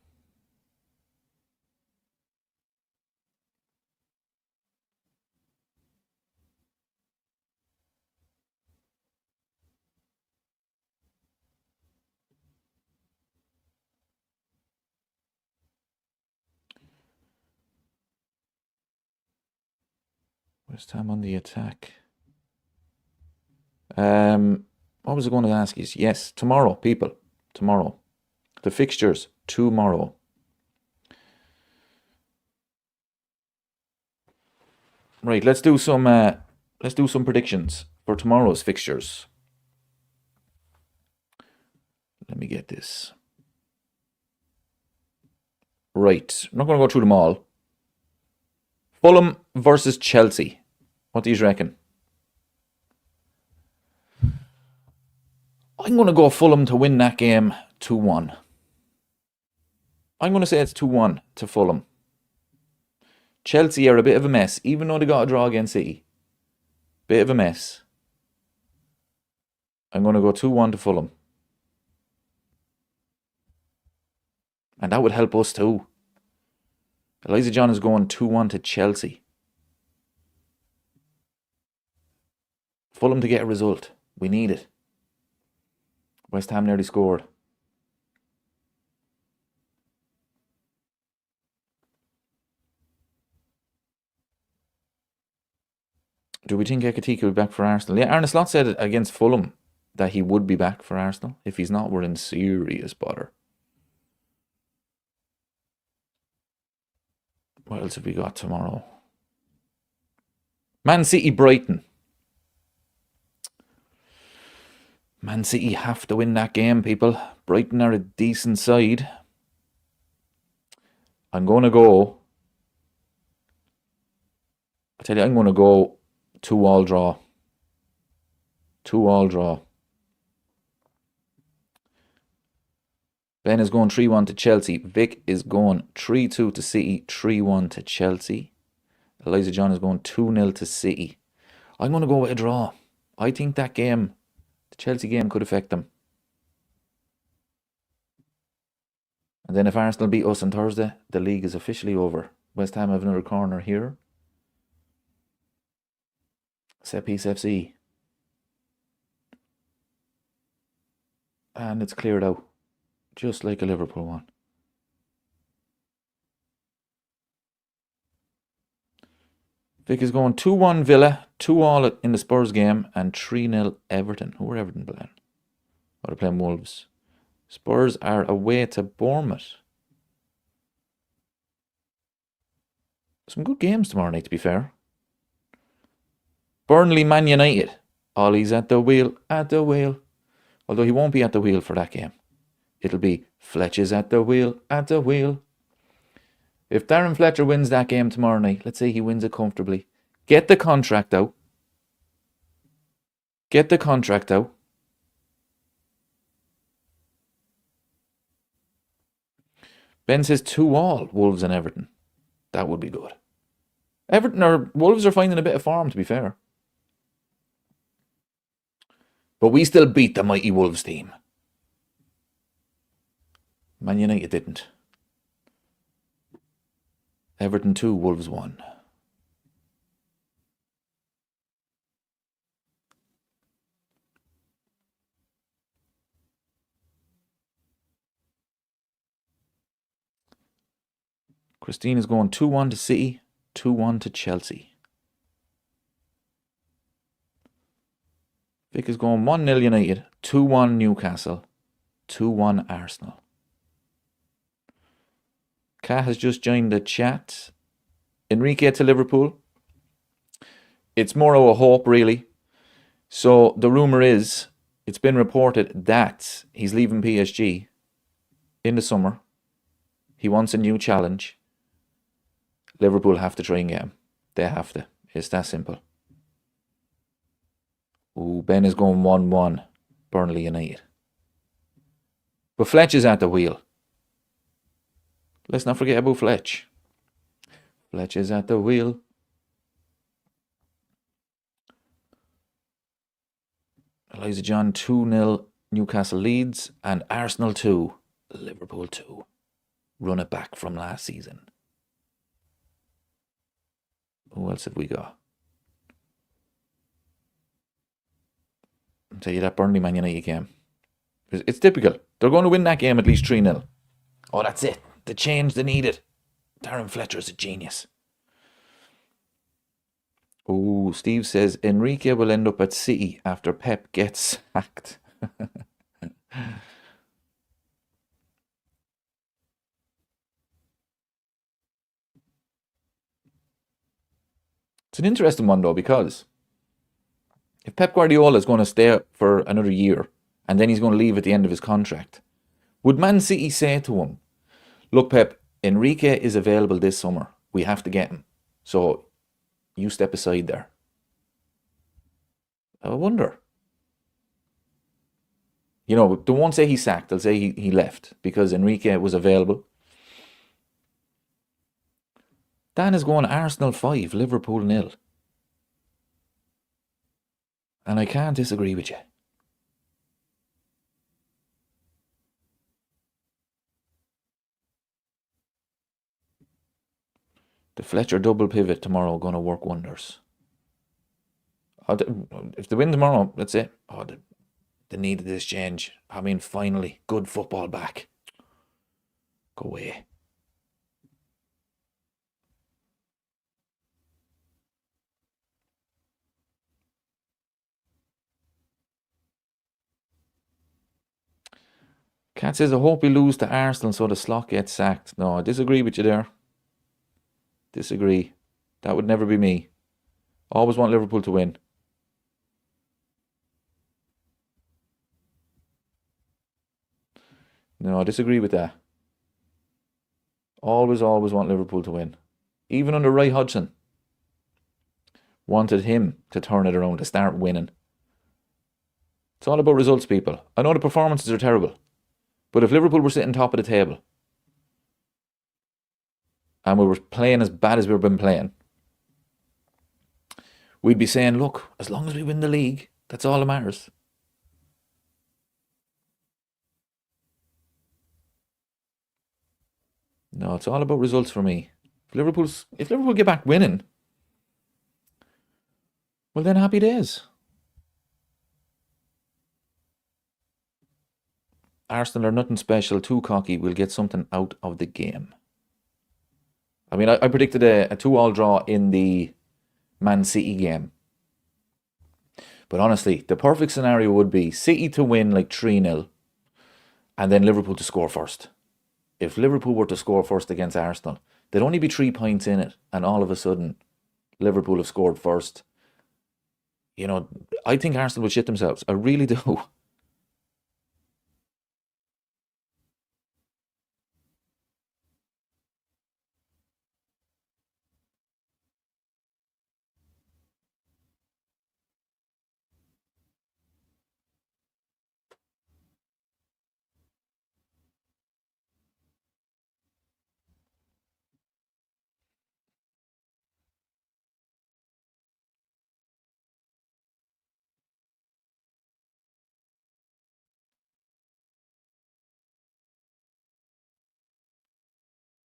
West Ham on the attack. What was I going to ask you? Yes, tomorrow, people. Tomorrow. The fixtures tomorrow. Right, let's do some predictions for tomorrow's fixtures. Let me get this. Right, I'm not going to go through them all. Fulham versus Chelsea. What do you reckon? I'm going to go Fulham to win that game 2-1. I'm going to say it's 2-1 to Fulham. Chelsea are a bit of a mess, even though they got a draw against City. Bit of a mess. I'm going to go 2-1 to Fulham. And that would help us too. Eliza John is going 2-1 to Chelsea. Fulham to get a result. We need it. West Ham nearly scored. Do we think Ekitike will be back for Arsenal? Yeah, Arne Slot said against Fulham that he would be back for Arsenal. If he's not, we're in serious bother. What else have we got tomorrow? Man City Brighton. Man City have to win that game, people. Brighton are a decent side. I'm going to go... I tell you, I'm going to go 2-2 draw. 2-2 draw. Ben is going 3-1 to Chelsea. Vic is going 3-2 to City, 3-1 to Chelsea. Eliza John is going 2-0 to City. I'm going to go with a draw. I think that game, the Chelsea game, could affect them. And then if Arsenal beat us on Thursday, the league is officially over. West Ham have another corner here. Set piece FC. And it's cleared out. Just like a Liverpool one. Vic is going 2-1 Villa, 2-2 in the Spurs game, and 3-0 Everton. Who are Everton playing? Oh, they're playing Wolves. Spurs are away to Bournemouth. Some good games tomorrow night, to be fair. Burnley, Man United. Ollie's at the wheel, at the wheel. Although he won't be at the wheel for that game. It'll be Fletcher's at the wheel, at the wheel. If Darren Fletcher wins that game tomorrow night, let's say he wins it comfortably, get the contract out. Get the contract out. Ben says 2-2, Wolves and Everton. That would be good. Everton or Wolves are finding a bit of form, to be fair. But we still beat the mighty Wolves team. Man United didn't. Everton 2, Wolves 1. Christine is going 2-1 to City, 2-1 to Chelsea. Vic is going 1-0 United, 2-1 Newcastle, 2-1 Arsenal. Kat has just joined the chat. Enrique to Liverpool. It's more of a hope, really. So the rumour is, it's been reported that he's leaving PSG in the summer. He wants a new challenge. Liverpool have to try and get him. They have to. It's that simple. Ooh, Ben is going 1-1. Burnley United. But Fletch is at the wheel. Let's not forget about Fletch. Fletch is at the wheel. Eliza John 2-0 Newcastle leads, and Arsenal 2, Liverpool 2. Run it back from last season. Who else have we got? I'll tell you that Burnley Man United game. It's typical. They're going to win that game at least 3-0. Oh, that's it. The change they needed. Darren Fletcher is a genius. Oh, Steve says Enrique will end up at City after Pep gets sacked. It's an interesting one, though, because if Pep Guardiola is going to stay for another year and then he's going to leave at the end of his contract, would Man City say to him, look, Pep, Enrique is available this summer. We have to get him. So you step aside there. I wonder. You know, they won't say he's sacked. They'll say he left because Enrique was available. Dan is going Arsenal 5, Liverpool 0. And I can't disagree with you. The Fletcher double pivot tomorrow going to work wonders. If they win tomorrow, that's it. They needed this change. I mean, finally, good football back. Go away. Cat says, I hope we lose to Arsenal so the slot gets sacked. No, I disagree with you there. Disagree. That would never be me. Always want Liverpool to win. No, I disagree with that. Always want Liverpool to win. Even under Roy Hodgson. Wanted him to turn it around, to start winning. It's all about results, people. I know the performances are terrible. But if Liverpool were sitting top of the table and we were playing as bad as we've been playing, we'd be saying, look, as long as we win the league, that's all that matters. No, it's all about results for me. If Liverpool get back winning, well then happy days. Arsenal are nothing special, too cocky, we'll get something out of the game. I mean, I predicted a 2-2 draw in the Man City game. But honestly, the perfect scenario would be City to win like 3-0 and then Liverpool to score first. If Liverpool were to score first against Arsenal, there'd only be 3 points in it, and all of a sudden, Liverpool have scored first. You know, I think Arsenal would shit themselves. I really do.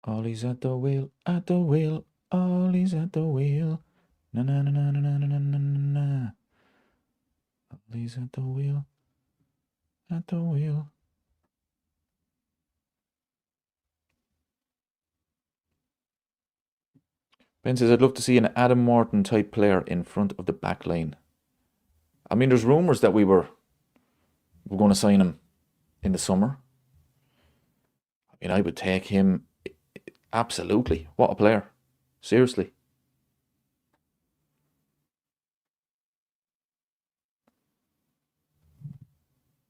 Ollie's at the wheel, Ollie's at the wheel. Na na na na na na na na na. Ollie's at the wheel, at the wheel. Ben says, I'd love to see an Adam Morton type player in front of the back line. I mean, there's rumours that we're going to sign him in the summer. I mean, I would take him. Absolutely. What a player. Seriously.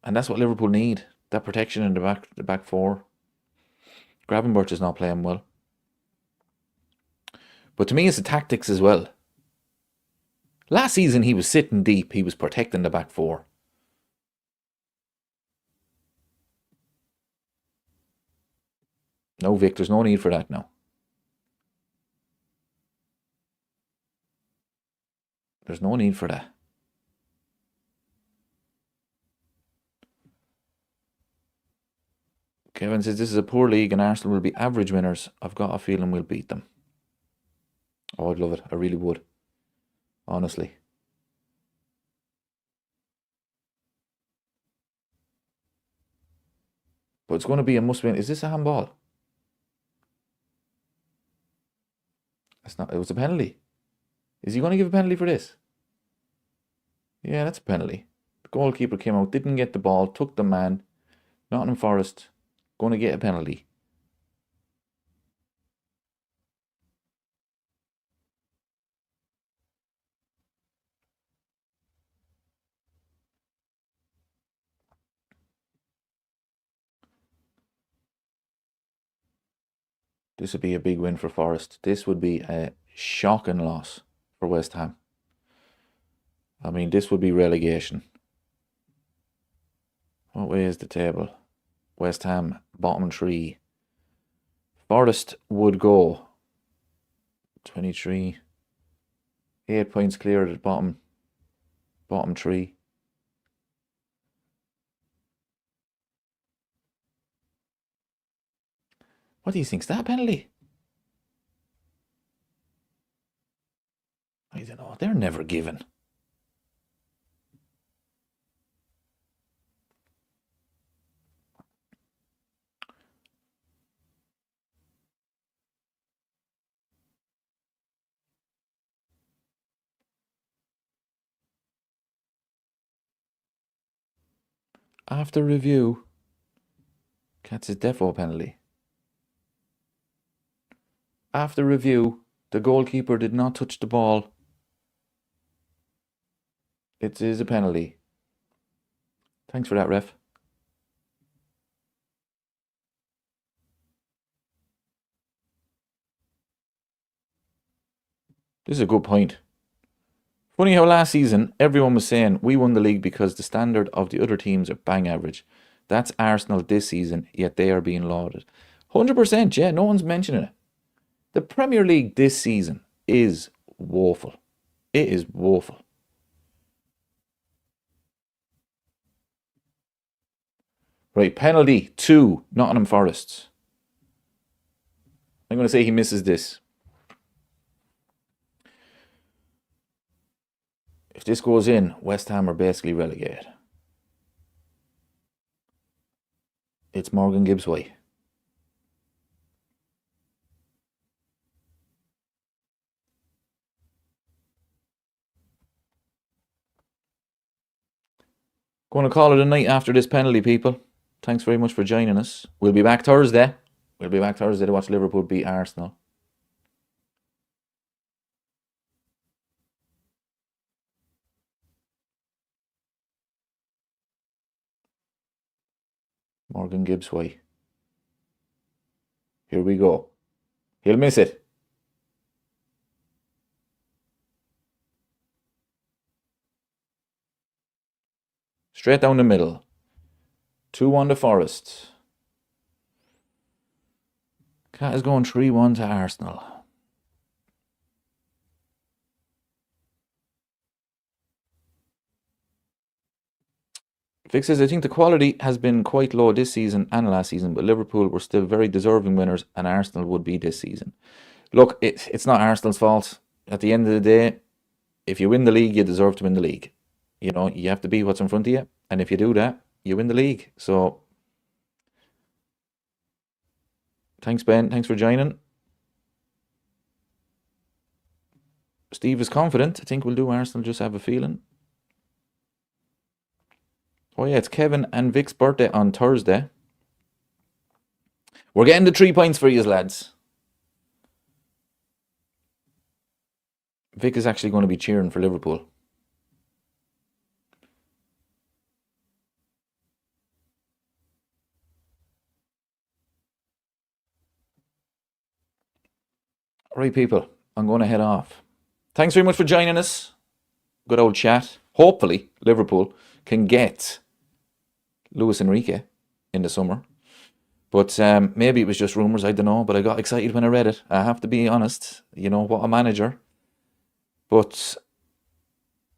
And that's what Liverpool need. That protection in the back four. Gravenberch is not playing well. But to me, it's the tactics as well. Last season, he was sitting deep. He was protecting the back four. No, Vic, there's no need for that now. There's no need for that. Kevin says, this is a poor league and Arsenal will be average winners. I've got a feeling we'll beat them. Oh, I'd love it. I really would. Honestly. But it's going to be a must-win. Is this a handball? It's not. It was a penalty. Is he going to give a penalty for this? Yeah, that's a penalty. The goalkeeper came out, didn't get the ball, took the man. Nottingham Forest going to get a penalty. This would be a big win for Forest. This would be a shocking loss for West Ham. I mean, this would be relegation. What way is the table? West Ham, bottom 3. Forest would go 23. 8 points clear at the bottom 3. What do you think's that penalty? I don't know. They're never given. After review, Cats is defo penalty. After review, the goalkeeper did not touch the ball. It is a penalty. Thanks for that, ref. This is a good point. Funny how last season everyone was saying we won the league because the standard of the other teams are bang average. That's Arsenal this season, yet they are being lauded. 100%, yeah, no one's mentioning it. The Premier League this season is woeful. It is woeful. Right, penalty 2, Nottingham Forest. I'm going to say he misses this. If this goes in, West Ham are basically relegated. It's Morgan Gibbs White. Going to call it a night after this penalty, people. Thanks very much for joining us. We'll be back Thursday. We'll be back Thursday to watch Liverpool beat Arsenal. Morgan Gibbs White. Here we go. He'll miss it. Straight down the middle. 2-1 to Forest. Cat is going 3-1 to Arsenal. Vic says, I think the quality has been quite low this season and last season, but Liverpool were still very deserving winners, and Arsenal would be this season. Look, it's not Arsenal's fault. At the end of the day, if you win the league, you deserve to win the league. You know, you have to beat what's in front of you, and if you do that, you win the league. So, thanks, Ben. Thanks for joining. Steve is confident. I think we'll do Arsenal, just have a feeling. Oh yeah, it's Kevin and Vic's birthday on Thursday. We're getting the 3 points for you, lads. Vic is actually going to be cheering for Liverpool. Right, people, I'm going to head off. Thanks very much for joining us. Good old chat. Hopefully, Liverpool can get Luis Enrique in the summer. But maybe it was just rumours, I don't know. But I got excited when I read it. I have to be honest. You know, what a manager. But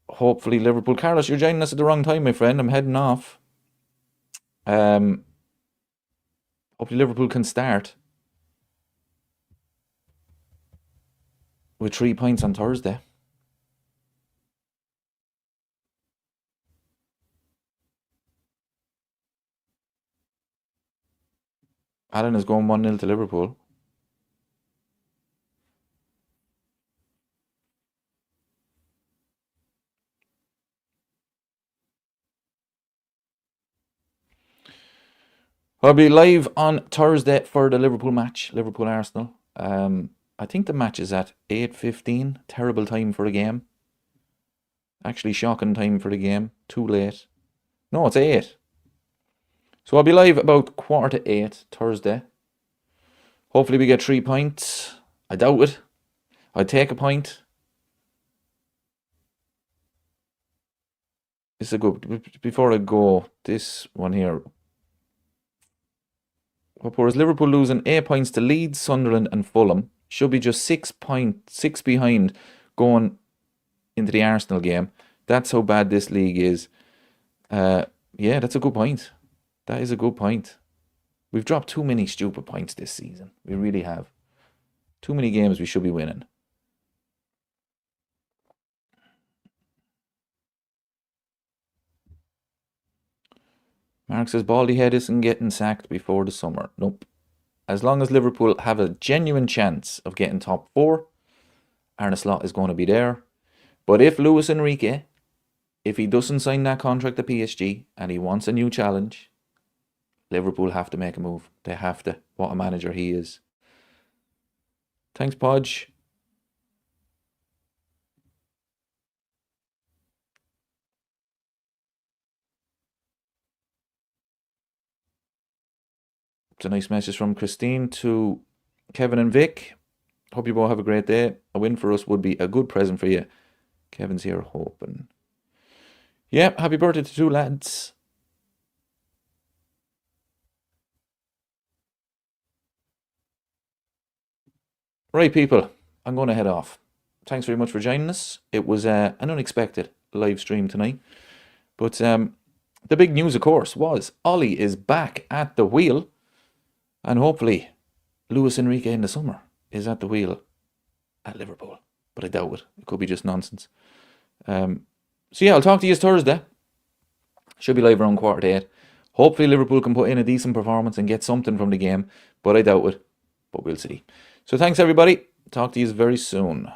hopefully Liverpool. Carlos, you're joining us at the wrong time, my friend. I'm heading off. Hopefully Liverpool can start with 3 points on Thursday. Alan is going 1-0 to Liverpool. I'll be live on Thursday for the Liverpool match, Liverpool-Arsenal. I think the match is at 8:15. Terrible time for the game. Actually, shocking time for the game. Too late. No, it's 8. So I'll be live about 7:45 Thursday. Hopefully we get 3 points. I doubt it. I'd take a point. This is a good... Before I go, this one here. Whereas Liverpool losing 8 points to Leeds, Sunderland and Fulham. Should be just 6 behind going into the Arsenal game. That's how bad this league is. Yeah, that's a good point. That is a good point. We've dropped too many stupid points this season. We really have. Too many games we should be winning. Mark says Baldyhead isn't getting sacked before the summer. Nope. As long as Liverpool have a genuine chance of getting top 4, Arne Slot is going to be there. But if Luis Enrique if he doesn't sign that contract to PSG and he wants a new challenge, Liverpool have to make a move. They have to. What a manager he is. Thanks, Podge. It's a nice message from Christine to Kevin and Vic. Hope you both have a great day. A win for us would be a good present for you. Kevin's here hoping. Yeah, happy birthday to 2 lads. Right, people, I'm going to head off. Thanks very much for joining us. It was an unexpected live stream tonight. But the big news, of course, was Ollie is back at the wheel. And hopefully, Luis Enrique in the summer is at the wheel at Liverpool. But I doubt it. It could be just nonsense. So yeah, I'll talk to you Thursday. Should be live around 7:45. Hopefully Liverpool can put in a decent performance and get something from the game. But I doubt it. But we'll see. So thanks everybody. Talk to you very soon.